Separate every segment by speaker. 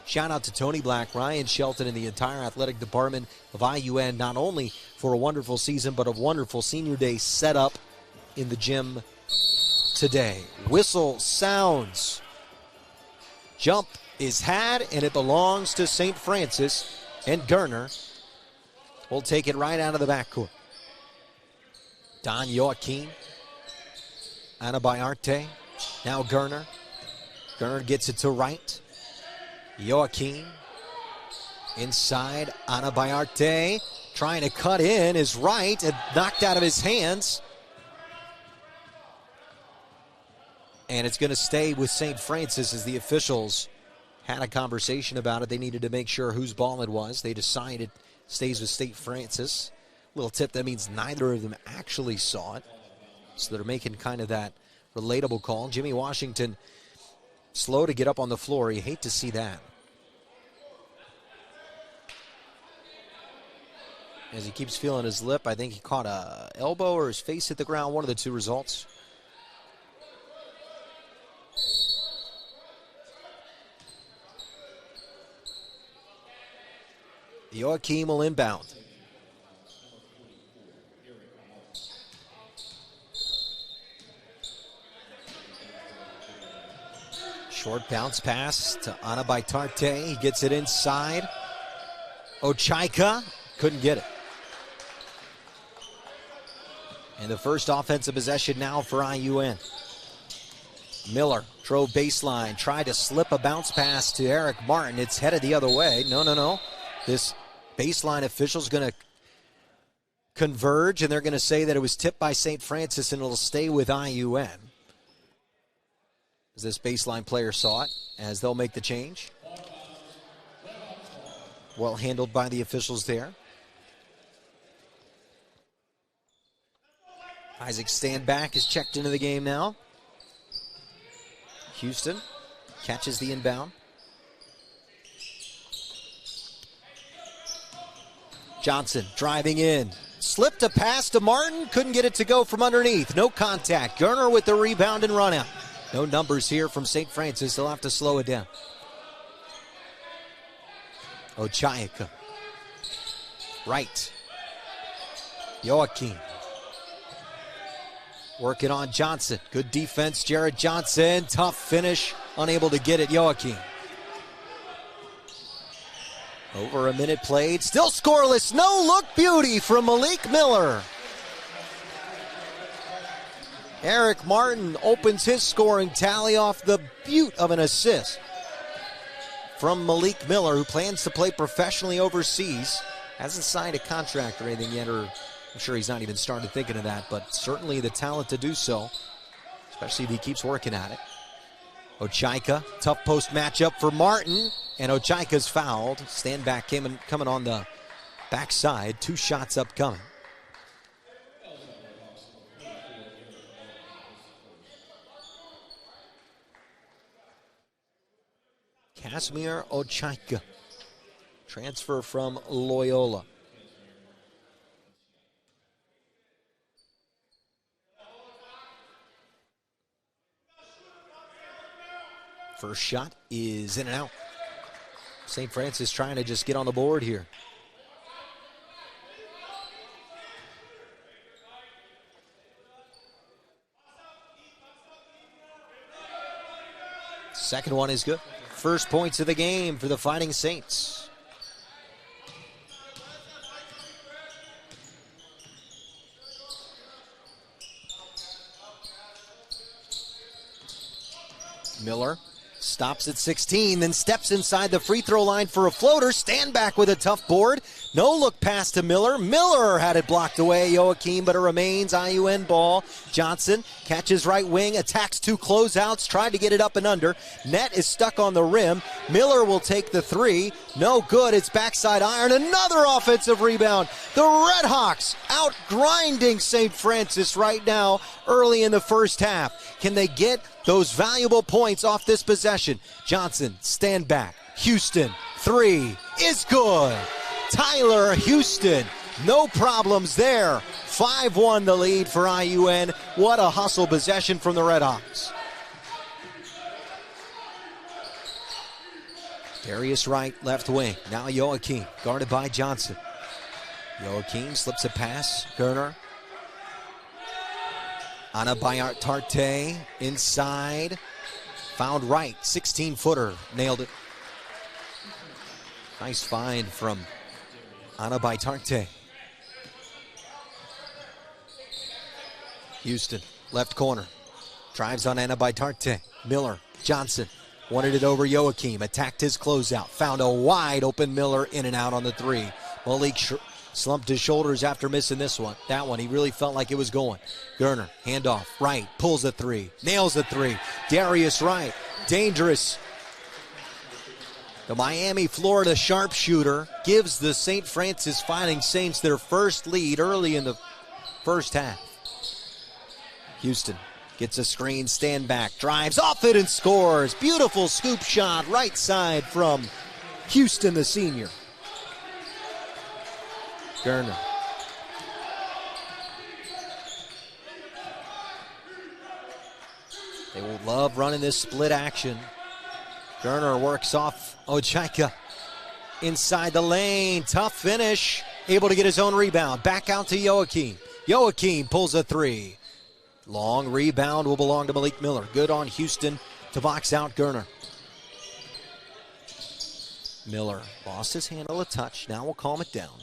Speaker 1: shout out to Tony Black, Ryan Shelton, and the entire athletic department of IUN, not only for a wonderful season, but a wonderful senior day setup in the gym today. Whistle sounds. Jump is had, and it belongs to St. Francis, and Gerner will take it right out of the backcourt. Don Joaquin, Ana Bayarte, now Gerner. Gerner gets it to right. Joaquin inside. Ana Bayarte trying to cut in is right and knocked out of his hands. And it's going to stay with St. Francis as the officials had a conversation about it. They needed to make sure whose ball it was. They decided it stays with St. Francis. Little tip, that means neither of them actually saw it. So they're making kind of that relatable call. Jimmy Washington slow to get up on the floor. You hate to see that. As he keeps feeling his lip, I think he caught a elbow or his face hit the ground. One of the two results. Joaquim will inbound. Short bounce pass to Ana Bayarte. He gets it inside. Ochaika couldn't get it. And the first offensive possession now for IUN. Miller drove baseline, tried to slip a bounce pass to Eric Martin. It's headed the other way. No. This baseline official's going to converge, and they're going to say that it was tipped by St. Francis, and it'll stay with IUN. As this baseline player saw it, as they'll make the change. Well handled by the officials there. Isaac Standback is checked into the game now. Houston catches the inbound. Johnson driving in. Slipped a pass to Martin. Couldn't get it to go from underneath. No contact. Gerner with the rebound and run out. No numbers here from St. Francis. They'll have to slow it down. Ochaika. Right. Joaquin. Working on Johnson. Good defense, Jared Johnson. Tough finish. Unable to get it, Joaquin. Over a minute played. Still scoreless. No look beauty from Malik Miller. Eric Martin opens his scoring tally off the beaut of an assist from Malik Miller, who plans to play professionally overseas. Hasn't signed a contract or anything yet, or I'm sure he's not even started thinking of that, but certainly the talent to do so, especially if he keeps working at it. Ochaika, tough post matchup for Martin, and Ochaika's fouled. Standback coming on the backside. 2 shots upcoming. Casimir Ochaika, transfer from Loyola. First shot is in and out. St. Francis trying to just get on the board here. Second one is good. First points of the game for the Fighting Saints. Miller stops at 16, then steps inside the free throw line for a floater. Standback with a tough board. No look pass to Miller. Miller had it blocked away, Joaquin, but it remains IUN ball. Johnson catches right wing, attacks 2 closeouts, tried to get it up and under. Net is stuck on the rim. Miller will take the 3. No good. It's backside iron. Another offensive rebound. The Red Hawks out grinding St. Francis right now early in the first half. Can they get those valuable points off this possession? Johnson, stand back. Houston, 3 is good. Tyler Houston, no problems there. 5-1 the lead for IUN. What a hustle possession from the Red Hawks. Darius Wright, left wing. Now Joachim, guarded by Johnson. Joachim slips a pass. Gerner. Ana Bayard-Tarte inside. Found Wright, 16-footer. Nailed it. Nice find from Ana Bayard-Tarte. Houston, left corner. Drives on Ana Bayard-Tarte. Miller, Johnson. Wanted it over Joachim. Attacked his closeout. Found a wide open Miller in and out on the three. Malik slumped his shoulders after missing this one. That one, he really felt like it was going. Gerner, handoff. Wright pulls the three. Nails the three. Darius Wright, dangerous. The Miami, Florida sharpshooter gives the St. Francis Fighting Saints their first lead early in the first half. Houston gets a screen, stand back, drives off it and scores. Beautiful scoop shot, right side from Houston, the senior. Gerner. They will love running this split action. Gerner works off Ochaika. Inside the lane, tough finish. Able to get his own rebound. Back out to Joachim. Joachim pulls a three. Long rebound will belong to Malik Miller. Good on Houston to box out Gerner. Miller lost his handle a touch. Now we'll calm it down.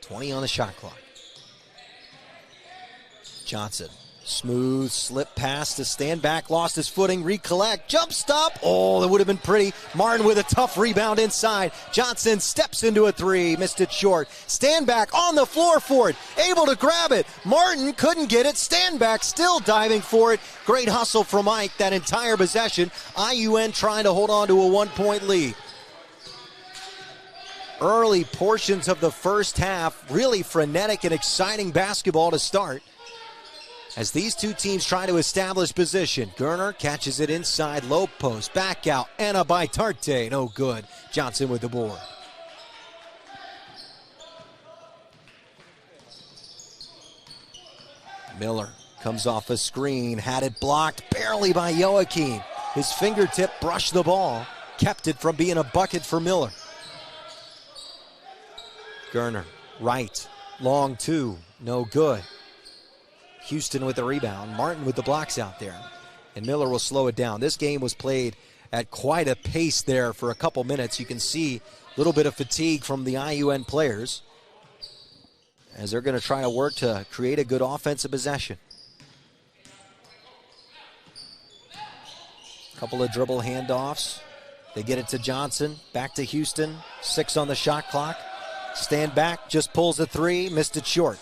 Speaker 1: 20 on the shot clock. Johnson, smooth slip pass to stand back, lost his footing, recollect, jump stop. Oh, that would have been pretty. Martin with a tough rebound inside. Johnson steps into a three, missed it short. Stand back on the floor for it, able to grab it. Martin couldn't get it. Stand back, still diving for it. Great hustle from Ike that entire possession. IUN trying to hold on to a 1-point lead. Early portions of the first half, really frenetic and exciting basketball to start. As these two teams try to establish position, Gerner catches it inside, low post, back out, Ana Bayard-Tarte, no good. Johnson with the board. Miller comes off a screen, had it blocked barely by Joachim. His fingertip brushed the ball, kept it from being a bucket for Miller. Gerner, right, long two, no good. Houston with the rebound, Martin with the blocks out there, and Miller will slow it down. This game was played at quite a pace there for a couple minutes. You can see a little bit of fatigue from the IUN players as they're going to try to work to create a good offensive possession. Couple of dribble handoffs. They get it to Johnson, back to Houston, 6 on the shot clock. Stand back, just pulls a three, missed it short.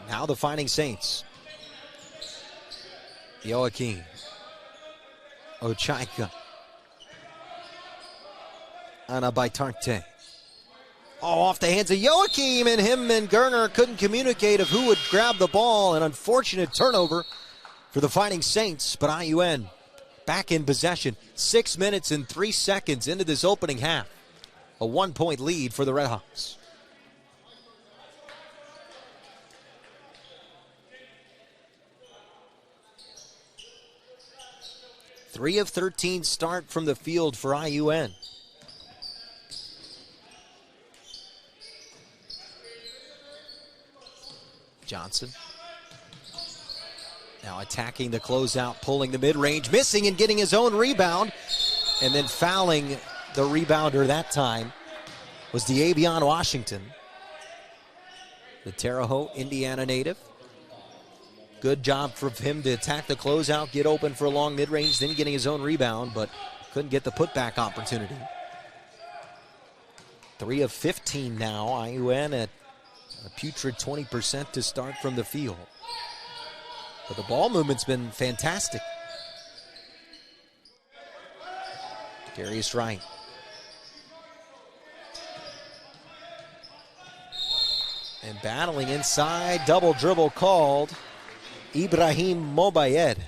Speaker 1: Now the Fighting Saints. Joachim. Ochaika. Ana Bayard-Tarte. Oh, off the hands of Joachim, and him and Gerner couldn't communicate of who would grab the ball. An unfortunate turnover for the Fighting Saints, but IUN back in possession. 6 minutes and 3 seconds into this opening half. A 1-point lead for the Redhawks. Three of 13 start from the field for IUN. Johnson. Now attacking the closeout, pulling the mid-range, missing and getting his own rebound. And then fouling the rebounder that time was D'Avion Washington, the Terre Haute, Indiana native. Good job for him to attack the closeout, get open for a long mid-range, then getting his own rebound, but couldn't get the putback opportunity. 3 of 15 now. IUN at a putrid 20% to start from the field. But the ball movement's been fantastic. Darius Wright. And battling inside, double dribble called. Ibrahim Mobayed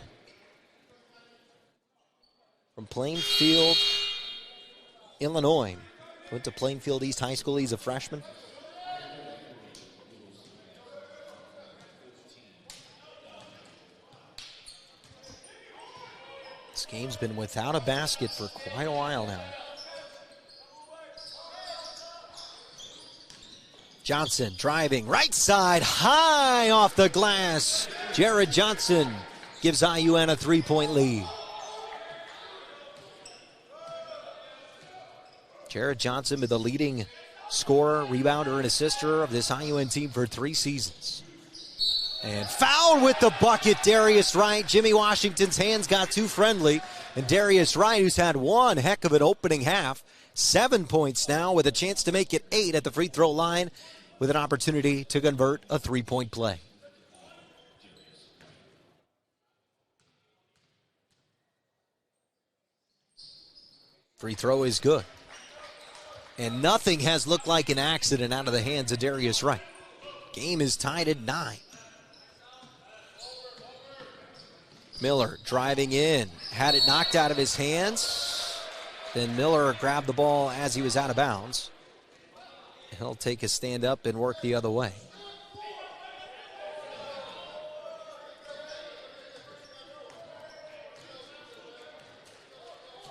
Speaker 1: from Plainfield, Illinois. Went to Plainfield East High School. He's a freshman. This game's been without a basket for quite a while now. Johnson driving, right side, high off the glass. Jared Johnson gives IUN a 3-point lead. Jared Johnson, the leading scorer, rebounder, and assister of this IUN team for 3 seasons. And fouled with the bucket, Darius Wright. Jimmy Washington's hands got too friendly. And Darius Wright, who's had one heck of an opening half, 7 points now with a chance to make it 8 at the free throw line with an opportunity to convert a 3-point play. Free throw is good. And nothing has looked like an accident out of the hands of Darius Wright. Game is tied at 9. Miller driving in, had it knocked out of his hands. Then Miller grabbed the ball as he was out of bounds. He'll take a stand up and work the other way.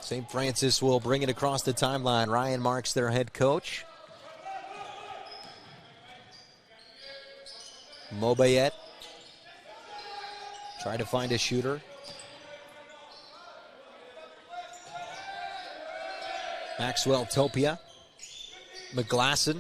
Speaker 1: St. Francis will bring it across the timeline. Ryan Marks, their head coach. Mobayet. Try to find a shooter. Maxwell Topia. McGlasson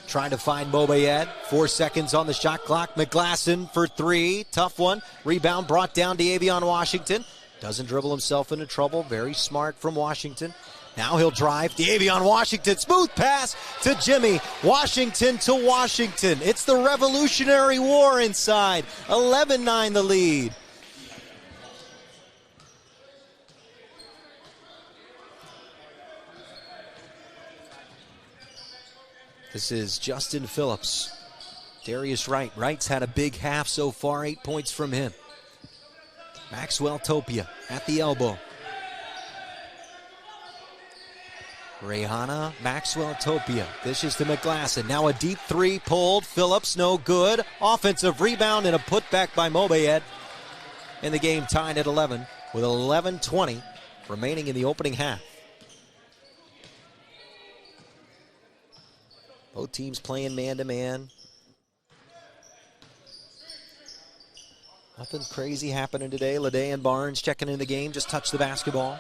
Speaker 1: trying to find Mobayed. 4 seconds on the shot clock. McGlasson for 3. Tough one. Rebound brought down to Avion Washington. Doesn't dribble himself into trouble. Very smart from Washington. Now he'll drive. Avion Washington. Smooth pass to Jimmy. Washington to Washington. It's the Revolutionary War inside. 11-9 the lead. This is Justin Phillips. Darius Wright. Wright's had a big half so far. 8 points from him. Maxwell Topia at the elbow. Rehana, Maxwell Topia. Dishes to McGlasson. Now a deep 3 pulled. Phillips, no good. Offensive rebound and a putback by Mobayed. And the game tied at 11 with 11:20 remaining in the opening half. Both teams playing man-to-man. Nothing crazy happening today. LaDayan Barnes checking in the game, just touched the basketball.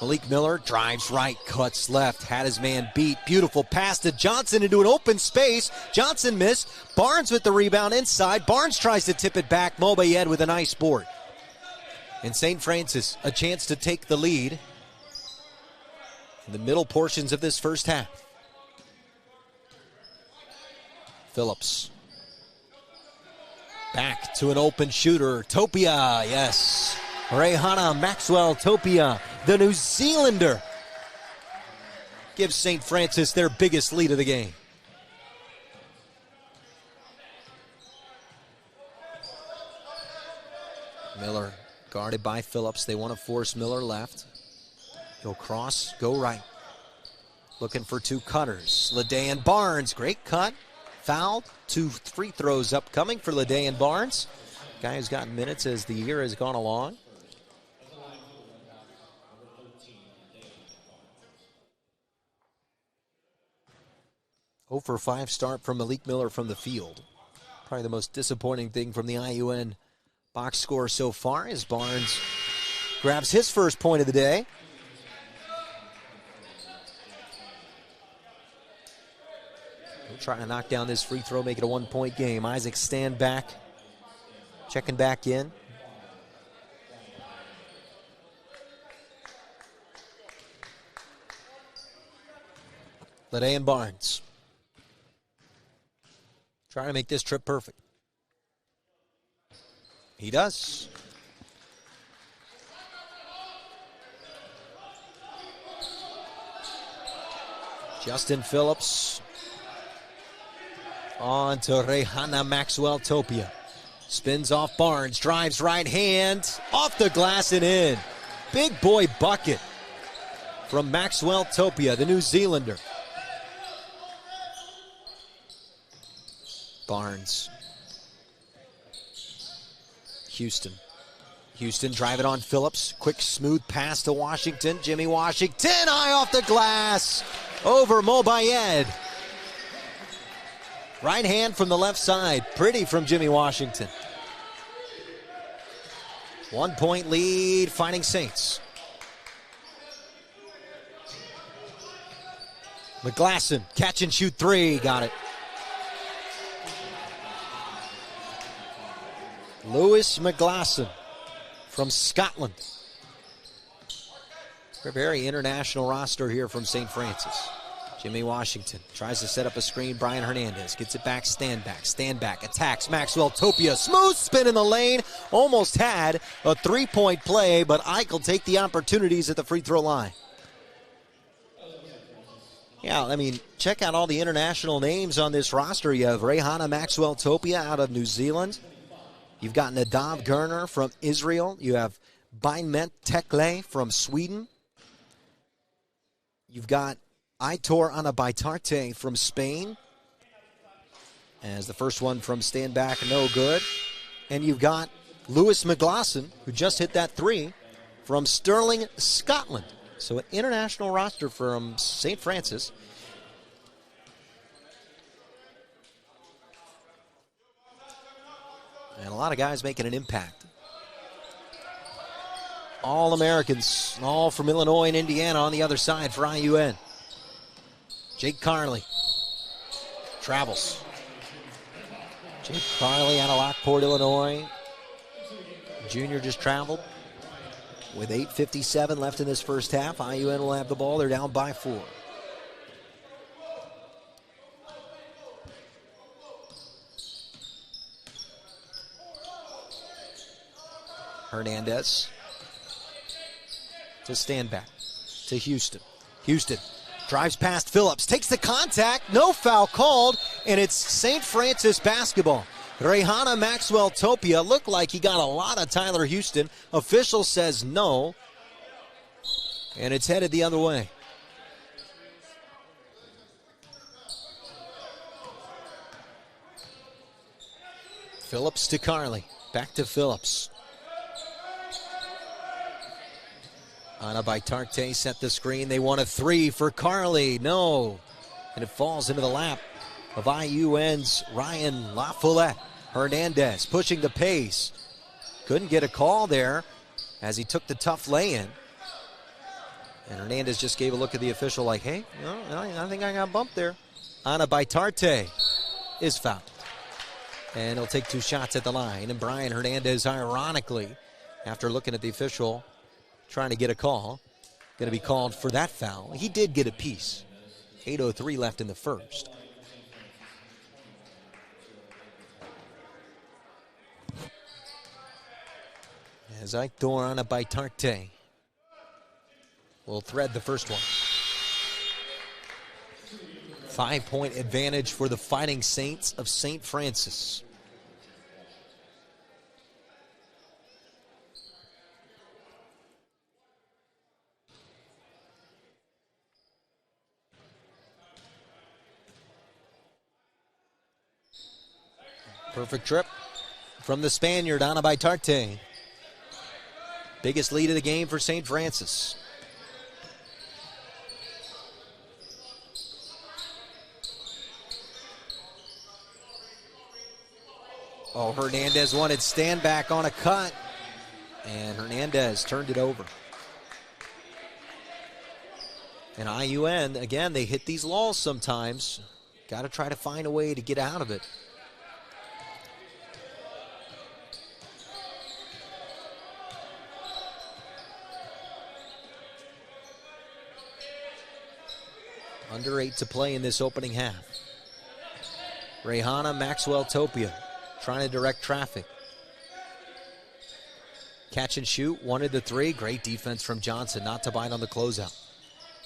Speaker 1: Malik Miller drives right, cuts left, had his man beat. Beautiful pass to Johnson into an open space. Johnson missed. Barnes with the rebound inside. Barnes tries to tip it back. Mobayed with a nice board. And St. Francis, a chance to take the lead in the middle portions of this first half. Phillips. Back to an open shooter. Topia, yes. Rehana Maxwell Topia, the New Zealander, gives St. Francis their biggest lead of the game. Miller guarded by Phillips. They want to force Miller left. He'll cross, go right. Looking for 2 cutters. LaDayan Barnes, great cut. Fouled. 2 free throws upcoming for LaDayan Barnes. Guy who's gotten minutes as the year has gone along. Oh for 5 start from Malik Miller from the field. Probably the most disappointing thing from the IUN box score so far as Barnes grabs his first point of the day. He'll try to knock down this free throw, make it a 1-point game. Isaac stand back, checking back in. LaDayan Barnes trying to make this trip perfect. He does. Justin Phillips on to Rehana Maxwell Topia. Spins off Barnes, drives right hand, off the glass and in. Big boy bucket from Maxwell Topia, the New Zealander. Barnes. Houston. Houston driving on Phillips. Quick, smooth pass to Washington. Jimmy Washington, high off the glass. Over Mobayed. Right hand from the left side. Pretty from Jimmy Washington. 1 point lead, Fighting Saints. McGlasson, catch and shoot three. Got it. Lewis McGlasson from Scotland. A very international roster here from St. Francis. Jimmy Washington tries to set up a screen. Brian Hernandez gets it back, stand back, attacks Maxwell Topia. Smooth spin in the lane. Almost had a three-point play, but Ike will take the opportunities at the free throw line. Yeah, I mean, check out all the international names on this roster. You have Rehana Maxwell Topia out of New Zealand. You've got Nadav Gerner from Israel. You have Beinment Tekle from Sweden. You've got Aitor Anabaitarte from Spain. As the first one from stand back, no good. And you've got Lewis McGlasson, who just hit that three, from Stirling, Scotland. So an international roster from St. Francis. And a lot of guys making an impact. All Americans, all from Illinois and Indiana on the other side for IUN. Jake Carley travels. Jake Carley out of Lockport, Illinois. Junior just traveled. With 8:57 left in this first half, IUN will have the ball. They're down by 4. Hernandez to stand back to Houston. Houston drives past Phillips, takes the contact, no foul called, and it's St. Francis basketball. Rehana Maxwell Topia looked like he got a lot of Tyler Houston. Official says no, and it's headed the other way. Phillips to Carley, back to Phillips. Anabaitarte set the screen. They want a three for Carley. No. And it falls into the lap of IUN's Ryan LaFollette. Hernandez pushing the pace. Couldn't get a call there as he took the tough lay-in. And Hernandez just gave a look at the official like, hey, I think I got bumped there. Anabaitarte is fouled. And he'll take 2 shots at the line. And Brian Hernandez, ironically, after looking at the official, trying to get a call, going to be called for that foul. He did get a piece. 8:03 left in the first. As Aitor Anabaitarte will thread the first one. 5-point advantage for the Fighting Saints of St. Francis. Perfect trip from the Spaniard, Anabaitarte. Biggest lead of the game for St. Francis. Oh, Hernandez wanted stand back on a cut, and Hernandez turned it over. And IUN, again, they hit these lulls sometimes. Got to try to find a way to get out of it. Under 8 to play in this opening half. Rehana Maxwell Topia trying to direct traffic. Catch and shoot, wanted the three. Great defense from Johnson, not to bite on the closeout.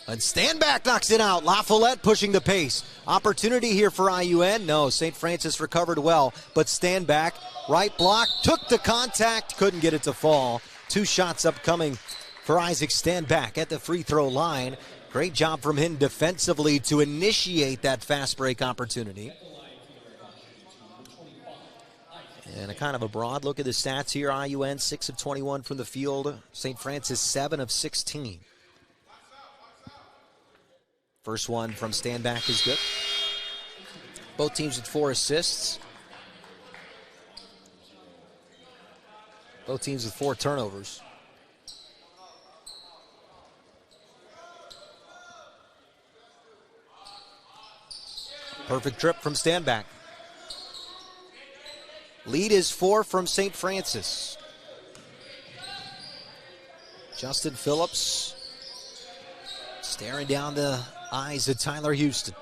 Speaker 1: And stand back knocks it out. LaFollette pushing the pace. Opportunity here for IUN. No, St. Francis recovered well, but stand back. Right block, took the contact, couldn't get it to fall. 2 shots upcoming for Isaac Stand-back at the free throw line. Great job from him defensively to initiate that fast break opportunity. And a kind of a broad look at the stats here. IUN 6 of 21 from the field. St. Francis 7 of 16. First one from Standback is good. Both teams with 4 assists. Both teams with 4 turnovers. Perfect trip from Standback. Lead is 4 from St. Francis. Justin Phillips staring down the eyes of Tyler Houston.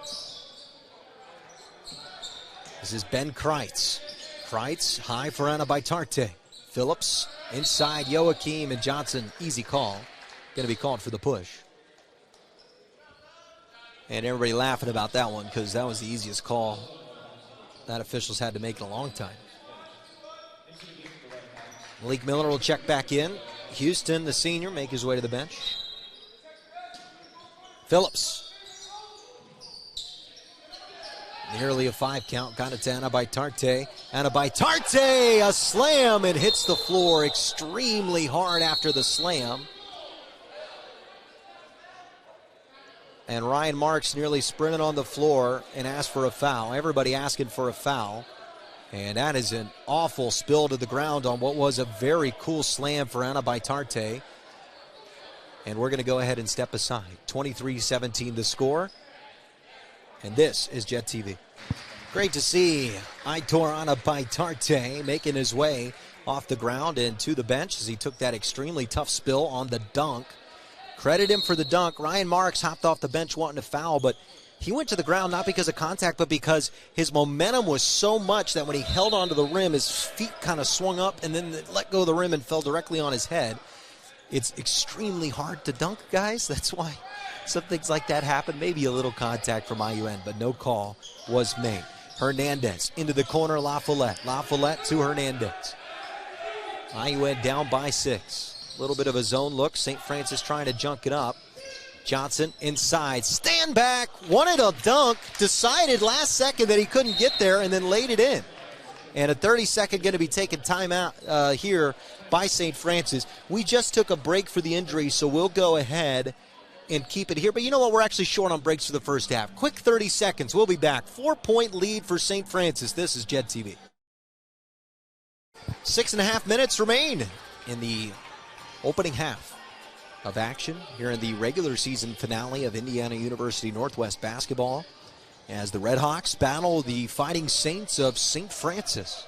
Speaker 1: This is Ben Kreitz. Kreitz high for Anna Baitarte. Phillips inside Joachim and Johnson. Easy call. Going to be called for the push. And everybody laughing about that one because that was the easiest call that officials had to make in a long time. Malik Miller will check back in. Houston, the senior, make his way to the bench. Phillips. Nearly a 5 count. Got it to Anna Baitarte. Anna Baitarte, a slam, and hits the floor extremely hard after the slam. And Ryan Marks nearly sprinted on the floor and asked for a foul. Everybody asking for a foul. And that is an awful spill to the ground on what was a very cool slam for Anna Baitarte. And we're going to go ahead and step aside. 23-17 the score. And this is Jet TV. Great to see Aitor Anna Baitarte making his way off the ground and to the bench as he took that extremely tough spill on the dunk. Credit him for the dunk. Ryan Marks hopped off the bench wanting to foul, but he went to the ground not because of contact, but because his momentum was so much that when he held onto the rim, his feet kind of swung up and then let go of the rim and fell directly on his head. It's extremely hard to dunk, guys. That's why some things like that happen. Maybe a little contact from IUN, but no call was made. Hernandez into the corner, La Follette. La Follette to Hernandez. IUN down by 6. A little bit of a zone look. St. Francis trying to junk it up. Johnson inside. Stand back. Wanted a dunk. Decided last second that he couldn't get there and then laid it in. And a 30-second going to be taken timeout here by St. Francis. We just took a break for the injury, so we'll go ahead and keep it here. But you know what? We're actually short on breaks for the first half. Quick 30 seconds. We'll be back. 4-point lead for St. Francis. This is Jet TV. 6.5 minutes remain in the opening half of action here in the regular season finale of Indiana University Northwest basketball as the Red Hawks battle the Fighting Saints of St. Francis.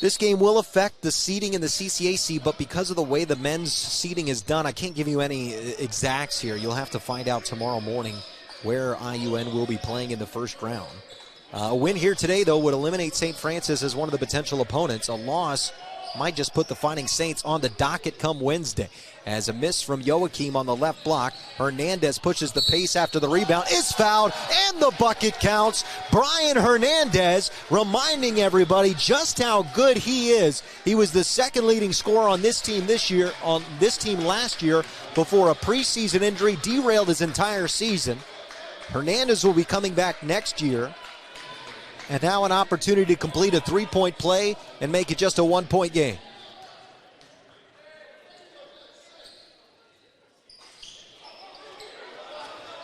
Speaker 1: This game will affect the seeding in the CCAC, but because of the way the men's seeding is done, I can't give you any exacts here. You'll have to find out tomorrow morning where IUN will be playing in the first round. A win here today, though, would eliminate St. Francis as one of the potential opponents. A loss might just put the Fighting Saints on the docket come Wednesday. As a miss from Joachim on the left block, Hernandez pushes the pace after the rebound, is fouled, and the bucket counts. Brian Hernandez reminding everybody just how good he is. He was the second leading scorer on this team last year before a preseason injury derailed his entire season. Hernandez will be coming back next year. And now an opportunity to complete a 3-point play and make it just a 1-point game.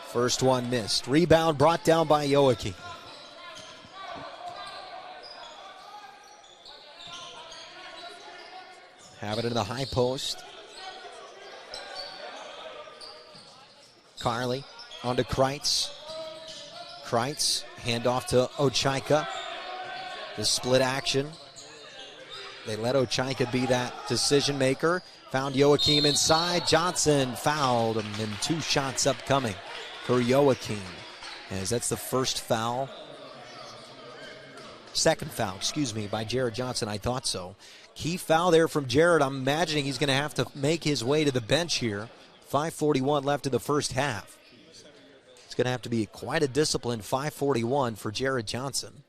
Speaker 1: First one missed. Rebound brought down by Joachim. Have it in the high post. Carly onto Kreitz. Kreitz, handoff to Ochaika. The split action. They let Ochaika be that decision maker. Found Joachim inside. Johnson fouled him, and 2 shots upcoming for Joachim. As that's the second foul, by Jared Johnson. I thought so. Key foul there from Jared. I'm imagining he's going to have to make his way to the bench here. 5:41 left in the first half. It's going to have to be quite a disciplined 5:41 for Jared Johnson.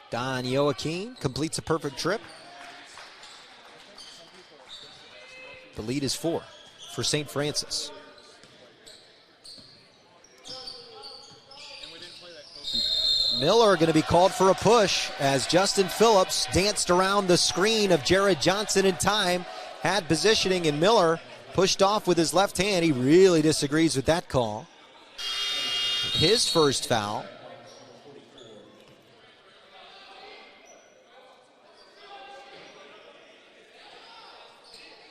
Speaker 1: Don Joaquin completes a perfect trip. The lead is 4 for St. Francis. Miller going to be called for a push as Justin Phillips danced around the screen of Jared Johnson in time, had positioning, and Miller pushed off with his left hand. He really disagrees with that call. His first foul.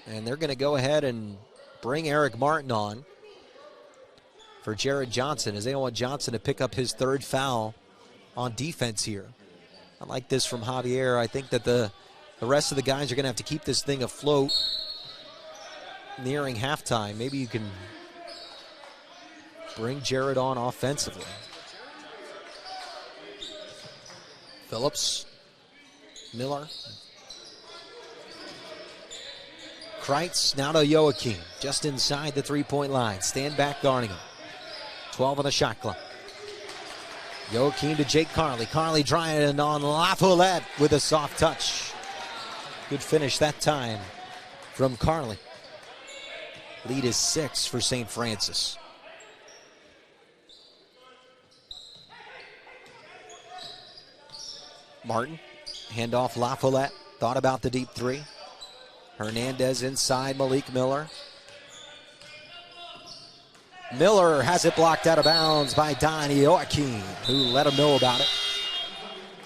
Speaker 1: And they're going to go ahead and bring Eric Martin on for Jared Johnson, as they don't want Johnson to pick up his 3rd foul on defense here. I like this from Javier. I think that the rest of the guys are going to have to keep this thing afloat nearing halftime. Maybe you can bring Jared on offensively. Phillips, Miller, Kreitz, now to Joaquin, just inside the 3-point line. Stand back guarding him. 12 on the shot clock. Joaquin to Jake Carley. Carley trying on LaFollette with a soft touch. Good finish that time from Carley. Lead is 6 for St. Francis. Martin, handoff LaFollette. Thought about the deep 3. Hernandez inside Malik Miller. Miller has it blocked out of bounds by Don Joaquin, who let him know about it.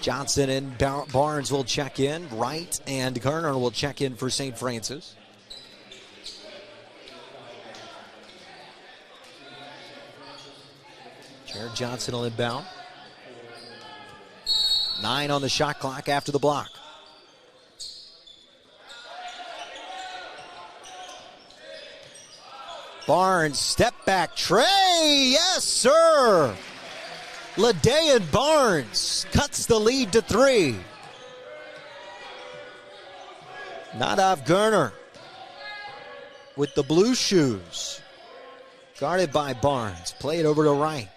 Speaker 1: Johnson and Barnes will check in. Wright and Kerner will check in for St. Francis. Jared Johnson will inbound. 9 on the shot clock after the block. Barnes, step back, Trey, yes sir! LaDayan Barnes cuts the lead to 3. Nadav Gerner with the blue shoes. Guarded by Barnes, played over to Wright.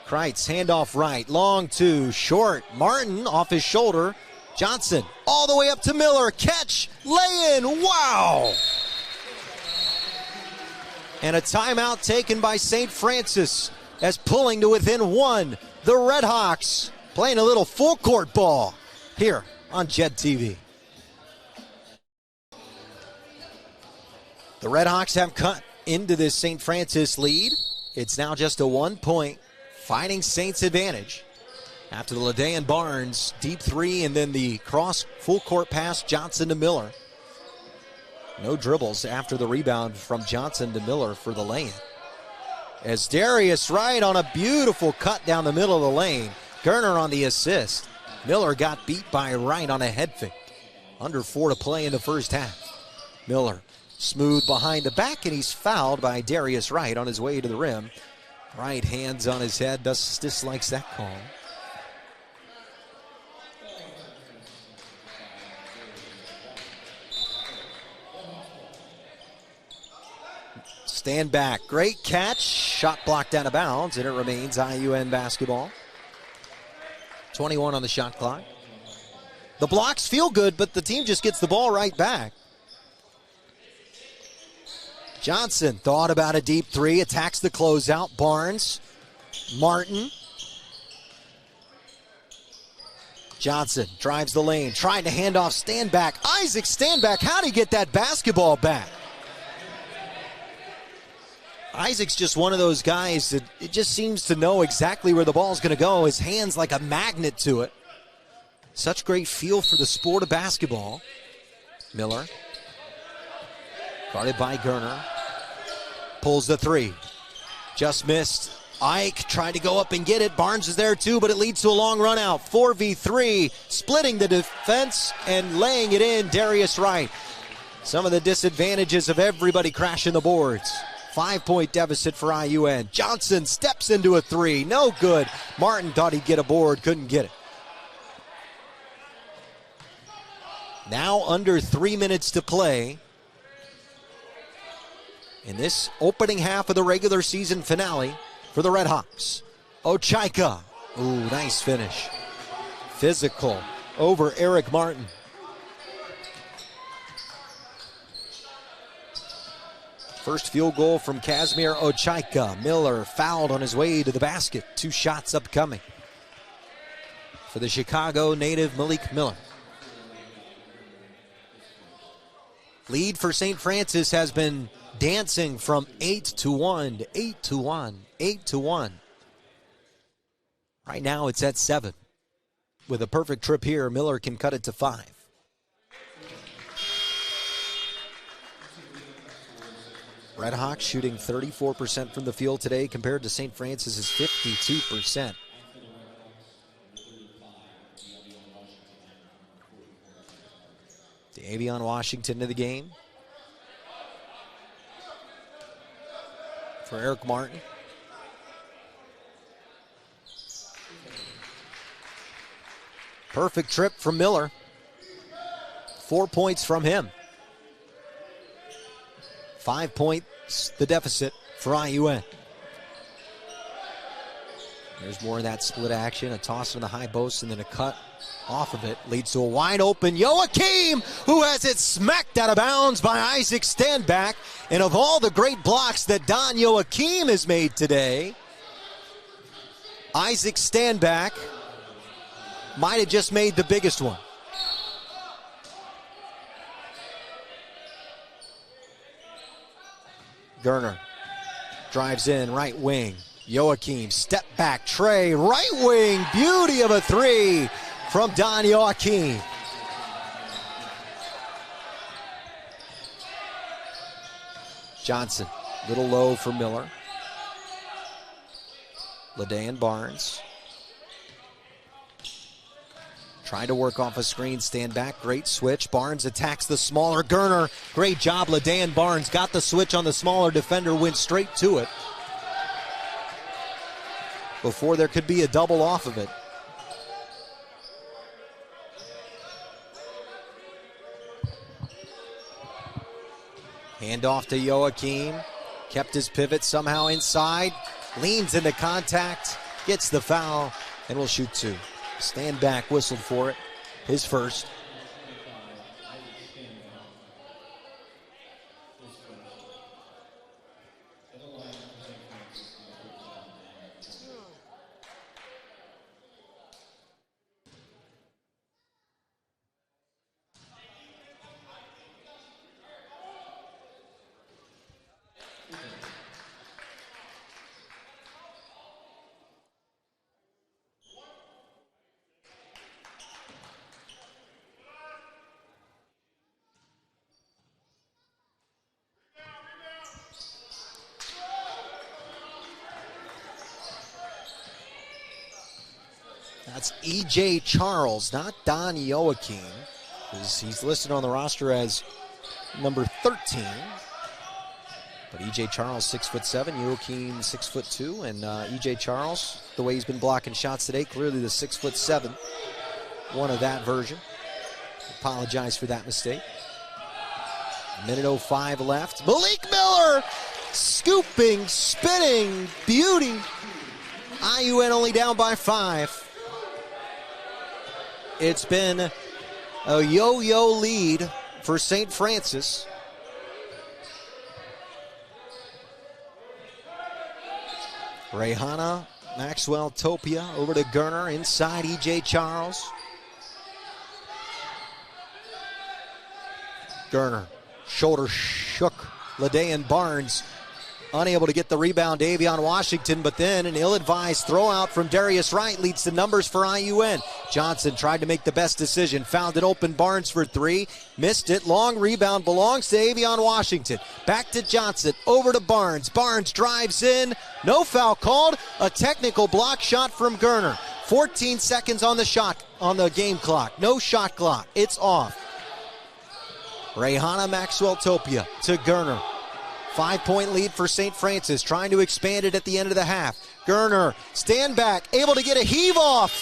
Speaker 1: Kreitz, handoff Wright, long 2, short. Martin off his shoulder. Johnson all the way up to Miller, catch, lay in, wow! And a timeout taken by St. Francis as pulling to within 1. The Redhawks playing a little full court ball here on Jed TV. The Redhawks have cut into this St. Francis lead. It's now just a 1-point Fighting Saints advantage after the LaDayan Barnes deep 3 and then the cross full court pass Johnson to Miller. No dribbles after the rebound from Johnson to Miller for the lane. As Darius Wright on a beautiful cut down the middle of the lane. Gerner on the assist. Miller got beat by Wright on a head fake. Under 4 to play in the first half. Miller smooth behind the back, and he's fouled by Darius Wright on his way to the rim. Wright, hands on his head, dislikes that call. Stand back, great catch, shot blocked out of bounds, and it remains IUN basketball. 21 on the shot clock. The blocks feel good, but the team just gets the ball right back. Johnson thought about a deep 3, attacks the closeout. Barnes, Martin. Johnson drives the lane, trying to hand off Standback. Isaac Standback, how'd he get that basketball back? Isaac's just one of those guys that it just seems to know exactly where the ball's going to go. His hand's like a magnet to it. Such great feel for the sport of basketball. Miller, guarded by Gerner, pulls the 3. Just missed. Ike tried to go up and get it. Barnes is there too, but it leads to a long run out. 4v3, splitting the defense and laying it in, Darius Wright. Some of the disadvantages of everybody crashing the boards. 5-point deficit for IUN. Johnson steps into a 3. No good. Martin thought he'd get a board, couldn't get it. Now under 3 minutes to play in this opening half of the regular season finale for the Redhawks. Ochaika. Ooh, nice finish. physical over Eric Martin. First field goal from Kazimir Ochaika. Miller fouled on his way to the basket. 2 shots upcoming for the Chicago native Malik Miller. Lead for St. Francis has been dancing from 8-1 to 8-1, 8-1. Right now it's at 7. With a perfect trip here, Miller can cut it to 5. Red Hawks shooting 34% from the field today compared to St. Francis's 52%. Davion Washington to the game for Eric Martin. Perfect trip from Miller. 4 points from him. 5 points the deficit for IUN. There's more of that split action. A toss in the high post and then a cut off of it leads to a wide open Joachim, who has it smacked out of bounds by Isaac Standback. And of all the great blocks that Don Joachim has made today, Isaac Standback might have just made the biggest one. Gerner drives in, right wing. Joachim, step back, Trey, right wing, beauty of a 3 from Don Joachim. Johnson, little low for Miller. LaDayan Barnes. Trying to work off a screen, stand back, great switch. Barnes attacks the smaller Gerner. Great job, LaDayan Barnes got the switch on the smaller defender, went straight to it before there could be a double off of it. Handoff to Joachim. Kept his pivot somehow inside. Leans into contact. Gets the foul and will shoot 2. Stand back, whistled for it. His first. That's E.J. Charles, not Don Joachim. He's listed on the roster as number 13. But E.J. Charles, 6'7", Joachim 6'2", and E.J. Charles, the way he's been blocking shots today, clearly the 6'7", one of that version. Apologize for that mistake. Minute 05 left. Malik Miller, scooping, spinning, beauty. IUN only down by 5. It's been a yo-yo lead for St. Francis. Rayhana, Maxwell, Topia over to Gerner, inside E.J. Charles. Gerner, shoulder shook. LaDayan Barnes unable to get the rebound. Davion Washington, but then an ill-advised throw out from Darius Wright leads to numbers for IUN. Johnson tried to make the best decision, found it open. Barnes for 3, missed it. Long rebound belongs to Davion Washington. Back to Johnson, over to Barnes. Barnes drives in, no foul called. A technical block shot from Gerner. 14 seconds on the game clock. No shot clock. It's off. Rayhana Maxwell Topia to Gerner. 5-point lead for St. Francis, trying to expand it at the end of the half. Gerner, stand back, able to get a heave off.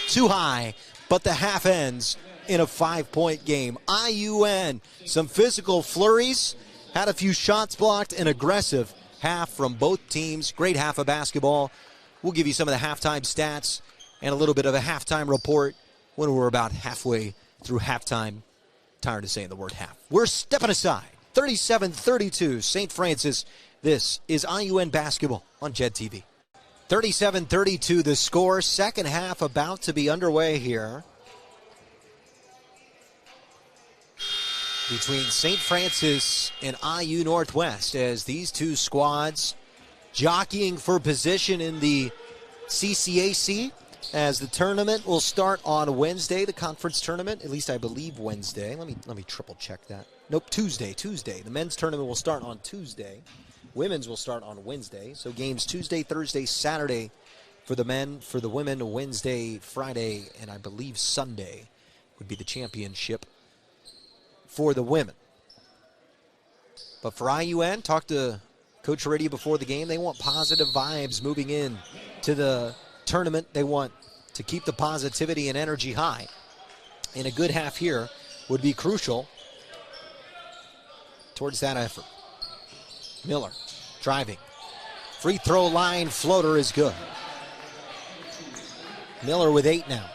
Speaker 1: Too high, but the half ends in a 5-point game. IUN, some physical flurries, had a few shots blocked, an aggressive half from both teams. Great half of basketball. We'll give you some of the halftime stats and a little bit of a halftime report when we're about halfway through halftime. Tired of saying the word half. We're stepping aside. 37-32, St. Francis. This is IUN basketball on JED TV. 37-32 the score. Second half about to be underway here between St. Francis and IU Northwest, as these two squads jockeying for position in the CCAC, as the tournament will start on Wednesday, the conference tournament, at least I believe Wednesday. Let me triple check that. Nope, Tuesday. The men's tournament will start on Tuesday. Women's will start on Wednesday. So games Tuesday, Thursday, Saturday for the men. For the women, Wednesday, Friday, and I believe Sunday would be the championship for the women. But for IUN, talked to Coach Heredia before the game. They want positive vibes moving in to the tournament. They want to keep the positivity and energy high. And a good half here would be crucial towards that effort. Miller driving. Free throw line floater is good. Miller with 8 now.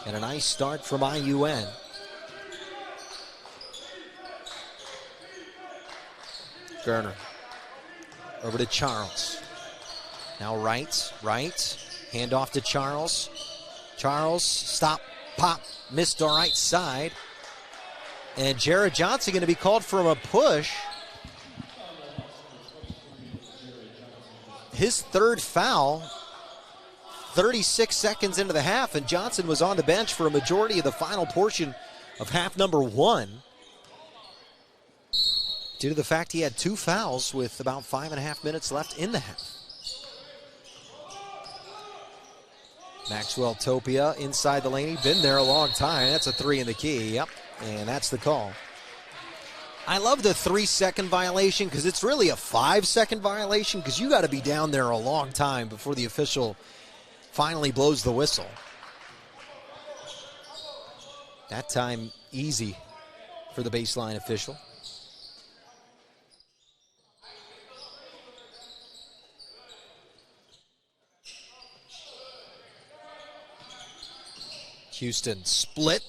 Speaker 1: And a nice start from IUN. Gerner over to Charles. Now right. Hand off to Charles. Charles, stop, pop, missed our right side. And Jared Johnson going to be called for a push. His third foul, 36 seconds into the half, and Johnson was on the bench for a majority of the final portion of half number 1. Due to the fact he had 2 fouls with about 5.5 minutes left in the half. Maxwell Topia inside the lane. He's been there a long time. That's a 3 in the key. Yep, and that's the call. I love the 3-second violation because it's really a 5-second violation because you got to be down there a long time before the official finally blows the whistle. That time easy for the baseline official. Houston split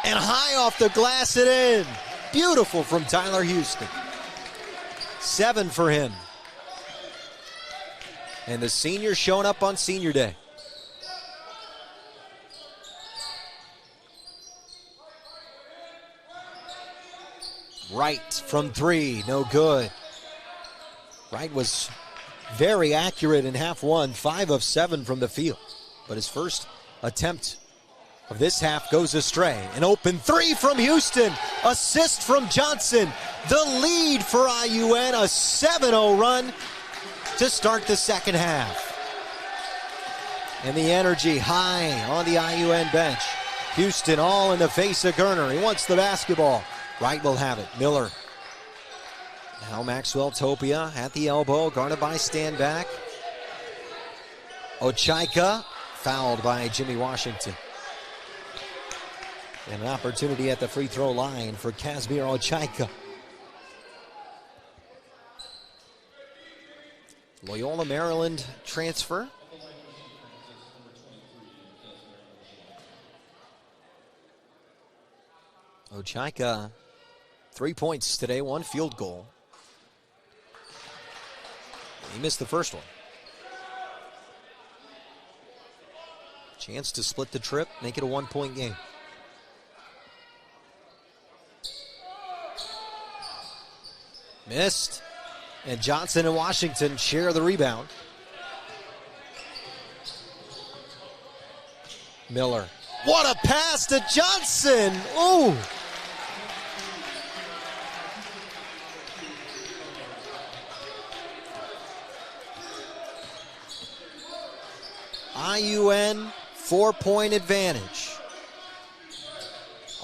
Speaker 1: and high off the glass and in. Beautiful from Tyler Houston. 7 for him. And the senior showing up on senior day. Wright from 3, no good. Wright was very accurate in half 1, 5 of 7 from the field. But his first attempt of this half goes astray. An open 3 from Houston. Assist from Johnson. The lead for IUN. A 7-0 run to start the second half. And the energy high on the IUN bench. Houston all in the face of Gerner. He wants the basketball. Wright will have it. Miller. Now Maxwell Topia at the elbow. Guarded by Standback. Ochaika fouled by Jimmy Washington. And an opportunity at the free throw line for Kazmir Ochaika. Loyola Maryland transfer. Ochaika, 3 points today, 1 field goal. He missed the first one. Chance to split the trip, make it a 1-point game. Missed. And Johnson and Washington share the rebound. Miller. What a pass to Johnson. Ooh. IUN 4-point advantage.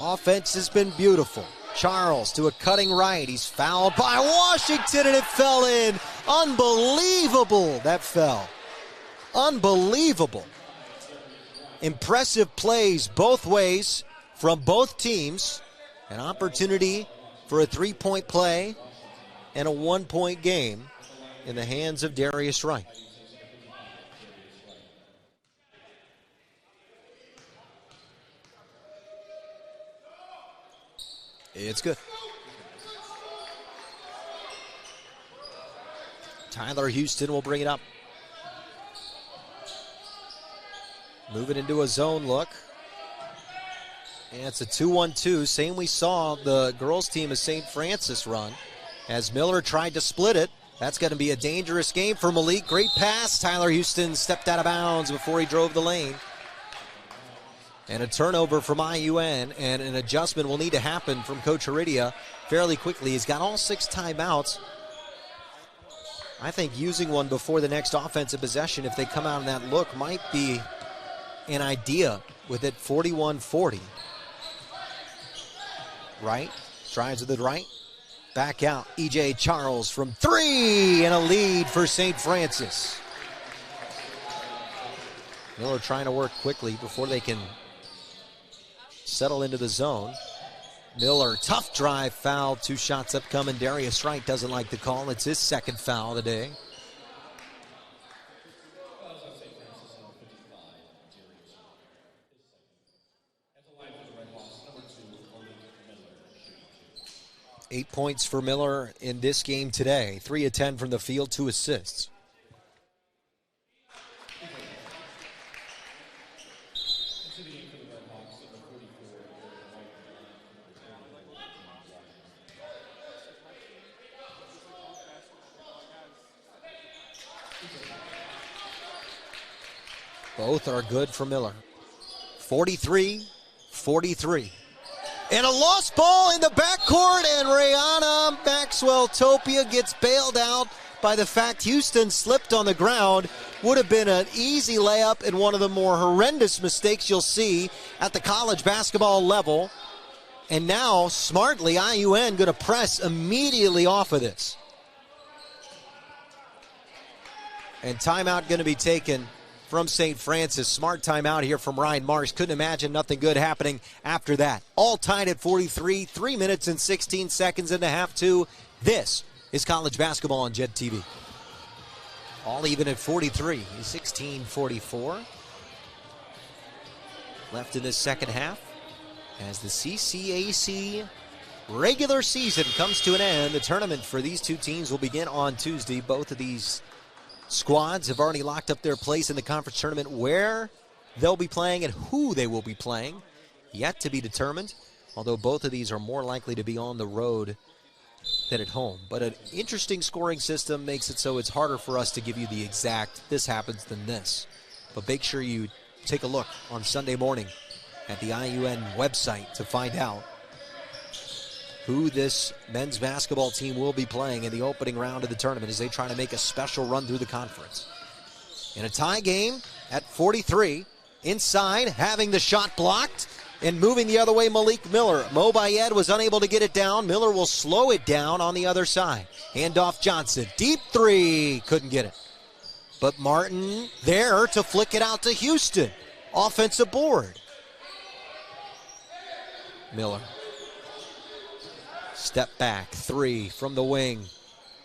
Speaker 1: Offense has been beautiful. Charles to a cutting right. He's fouled by Washington and it fell in. Unbelievable that fell. Unbelievable. Impressive plays both ways from both teams. An opportunity for a 3-point play and a 1-point game in the hands of Darius Wright. It's good. Tyler Houston will bring it up. Moving into a zone look. And it's a 2-1-2. Same we saw the girls team of St. Francis run. As Miller tried to split it. That's going to be a dangerous game for Malik. Great pass. Tyler Houston stepped out of bounds before he drove the lane. And a turnover from IUN, and an adjustment will need to happen from Coach Heredia fairly quickly. He's got all 6 timeouts. I think using one before the next offensive possession, if they come out in that look, might be an idea with it 41-40. Right, drives to the right, back out. E.J. Charles from 3, and a lead for St. Francis. Miller trying to work quickly before they can settle into the zone. Miller, tough drive, foul, 2 shots upcoming. Darius Wright doesn't like the call. It's his second foul of the day. Eight points for Miller in this game today. 3 of 10 from the field, 2 assists. Both are good for Miller. 43-43. And a lost ball in the backcourt, and Rihanna Maxwell-Topia gets bailed out by the fact Houston slipped on the ground. Would have been an easy layup and one of the more horrendous mistakes you'll see at the college basketball level. And now, smartly, IUN going to press immediately off of this. And timeout going to be taken from St. Francis. Smart timeout here from Ryan Marsh. Couldn't imagine nothing good happening after that. All tied at 43, 3 minutes and 16 seconds into half 2. This is college basketball on Jet TV. All even at 43, 16-44. Left in this second half as the CCAC regular season comes to an end. The tournament for these 2 teams will begin on Tuesday. Both of these squads have already locked up their place in the conference tournament. Where they'll be playing and who they will be playing, yet to be determined, although both of these are more likely to be on the road than at home. But an interesting scoring system makes it so it's harder for us to give you the exact this happens than this. But make sure you take a look on Sunday morning at the IUN website to find out who this men's basketball team will be playing in the opening round of the tournament as they try to make a special run through the conference. In a tie game at 43, inside, having the shot blocked, and moving the other way, Malik Miller. Mo Bayed was unable to get it down. Miller will slow it down on the other side. Handoff Johnson, deep 3, couldn't get it. But Martin there to flick it out to Houston. Offensive board. Miller. Step back, 3 from the wing.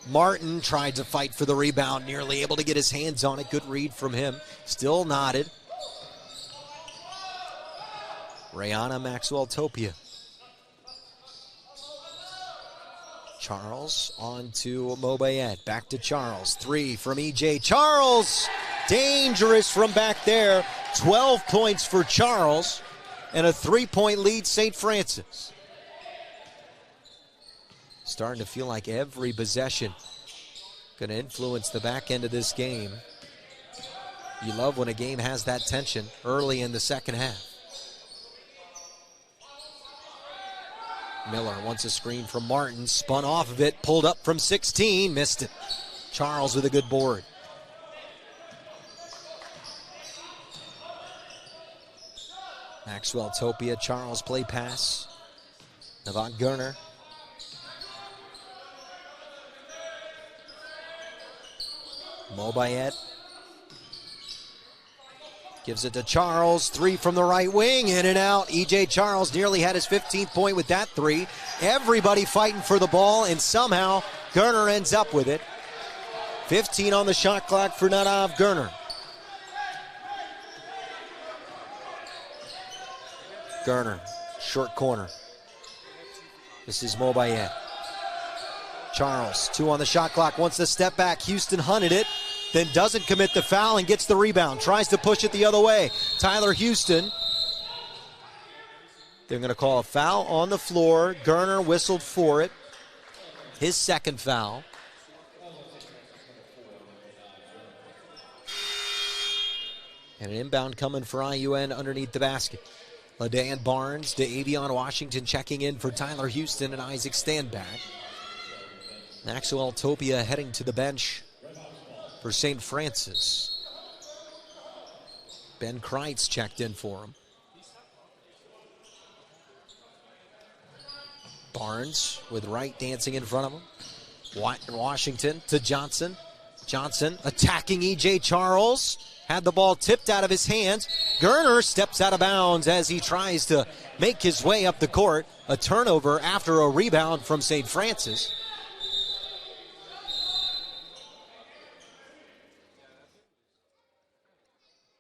Speaker 1: Martin tried to fight for the rebound, nearly able to get his hands on it. Good read from him. Still knotted. Rihanna Maxwell-Topia. Charles on to Mo Bayed. Back to Charles. 3 from E.J. Charles. Dangerous from back there. 12 points for Charles. And a 3-point lead, St. Francis. Starting to feel like every possession going to influence the back end of this game. You love when a game has that tension early in the second half. Miller wants a screen from Martin, spun off of it, pulled up from 16, missed it. Charles with a good board. Maxwell-Topia, Charles play pass. Navant Gurner. Mo Bayed gives it to Charles. 3 from the right wing, in and out. E.J. Charles nearly had his 15th point with that 3. Everybody fighting for the ball, and somehow Gurner ends up with it. 15 on the shot clock for Nadav Gurner. Gurner, short corner. This is Mobaye. Charles, 2 on the shot clock, wants to step back. Houston hunted it, then doesn't commit the foul and gets the rebound. Tries to push it the other way. Tyler Houston. They're going to call a foul on the floor. Gerner whistled for it. His second foul. And an inbound coming for IUN underneath the basket. LaDan Barnes to Avion Washington checking in for Tyler Houston and Isaac Standback. Maxwell Topia heading to the bench for St. Francis. Ben Kreitz checked in for him. Barnes with Wright dancing in front of him. Washington to Johnson. Johnson attacking E.J. Charles. Had the ball tipped out of his hands. Gerner steps out of bounds as he tries to make his way up the court. A turnover after a rebound from St. Francis.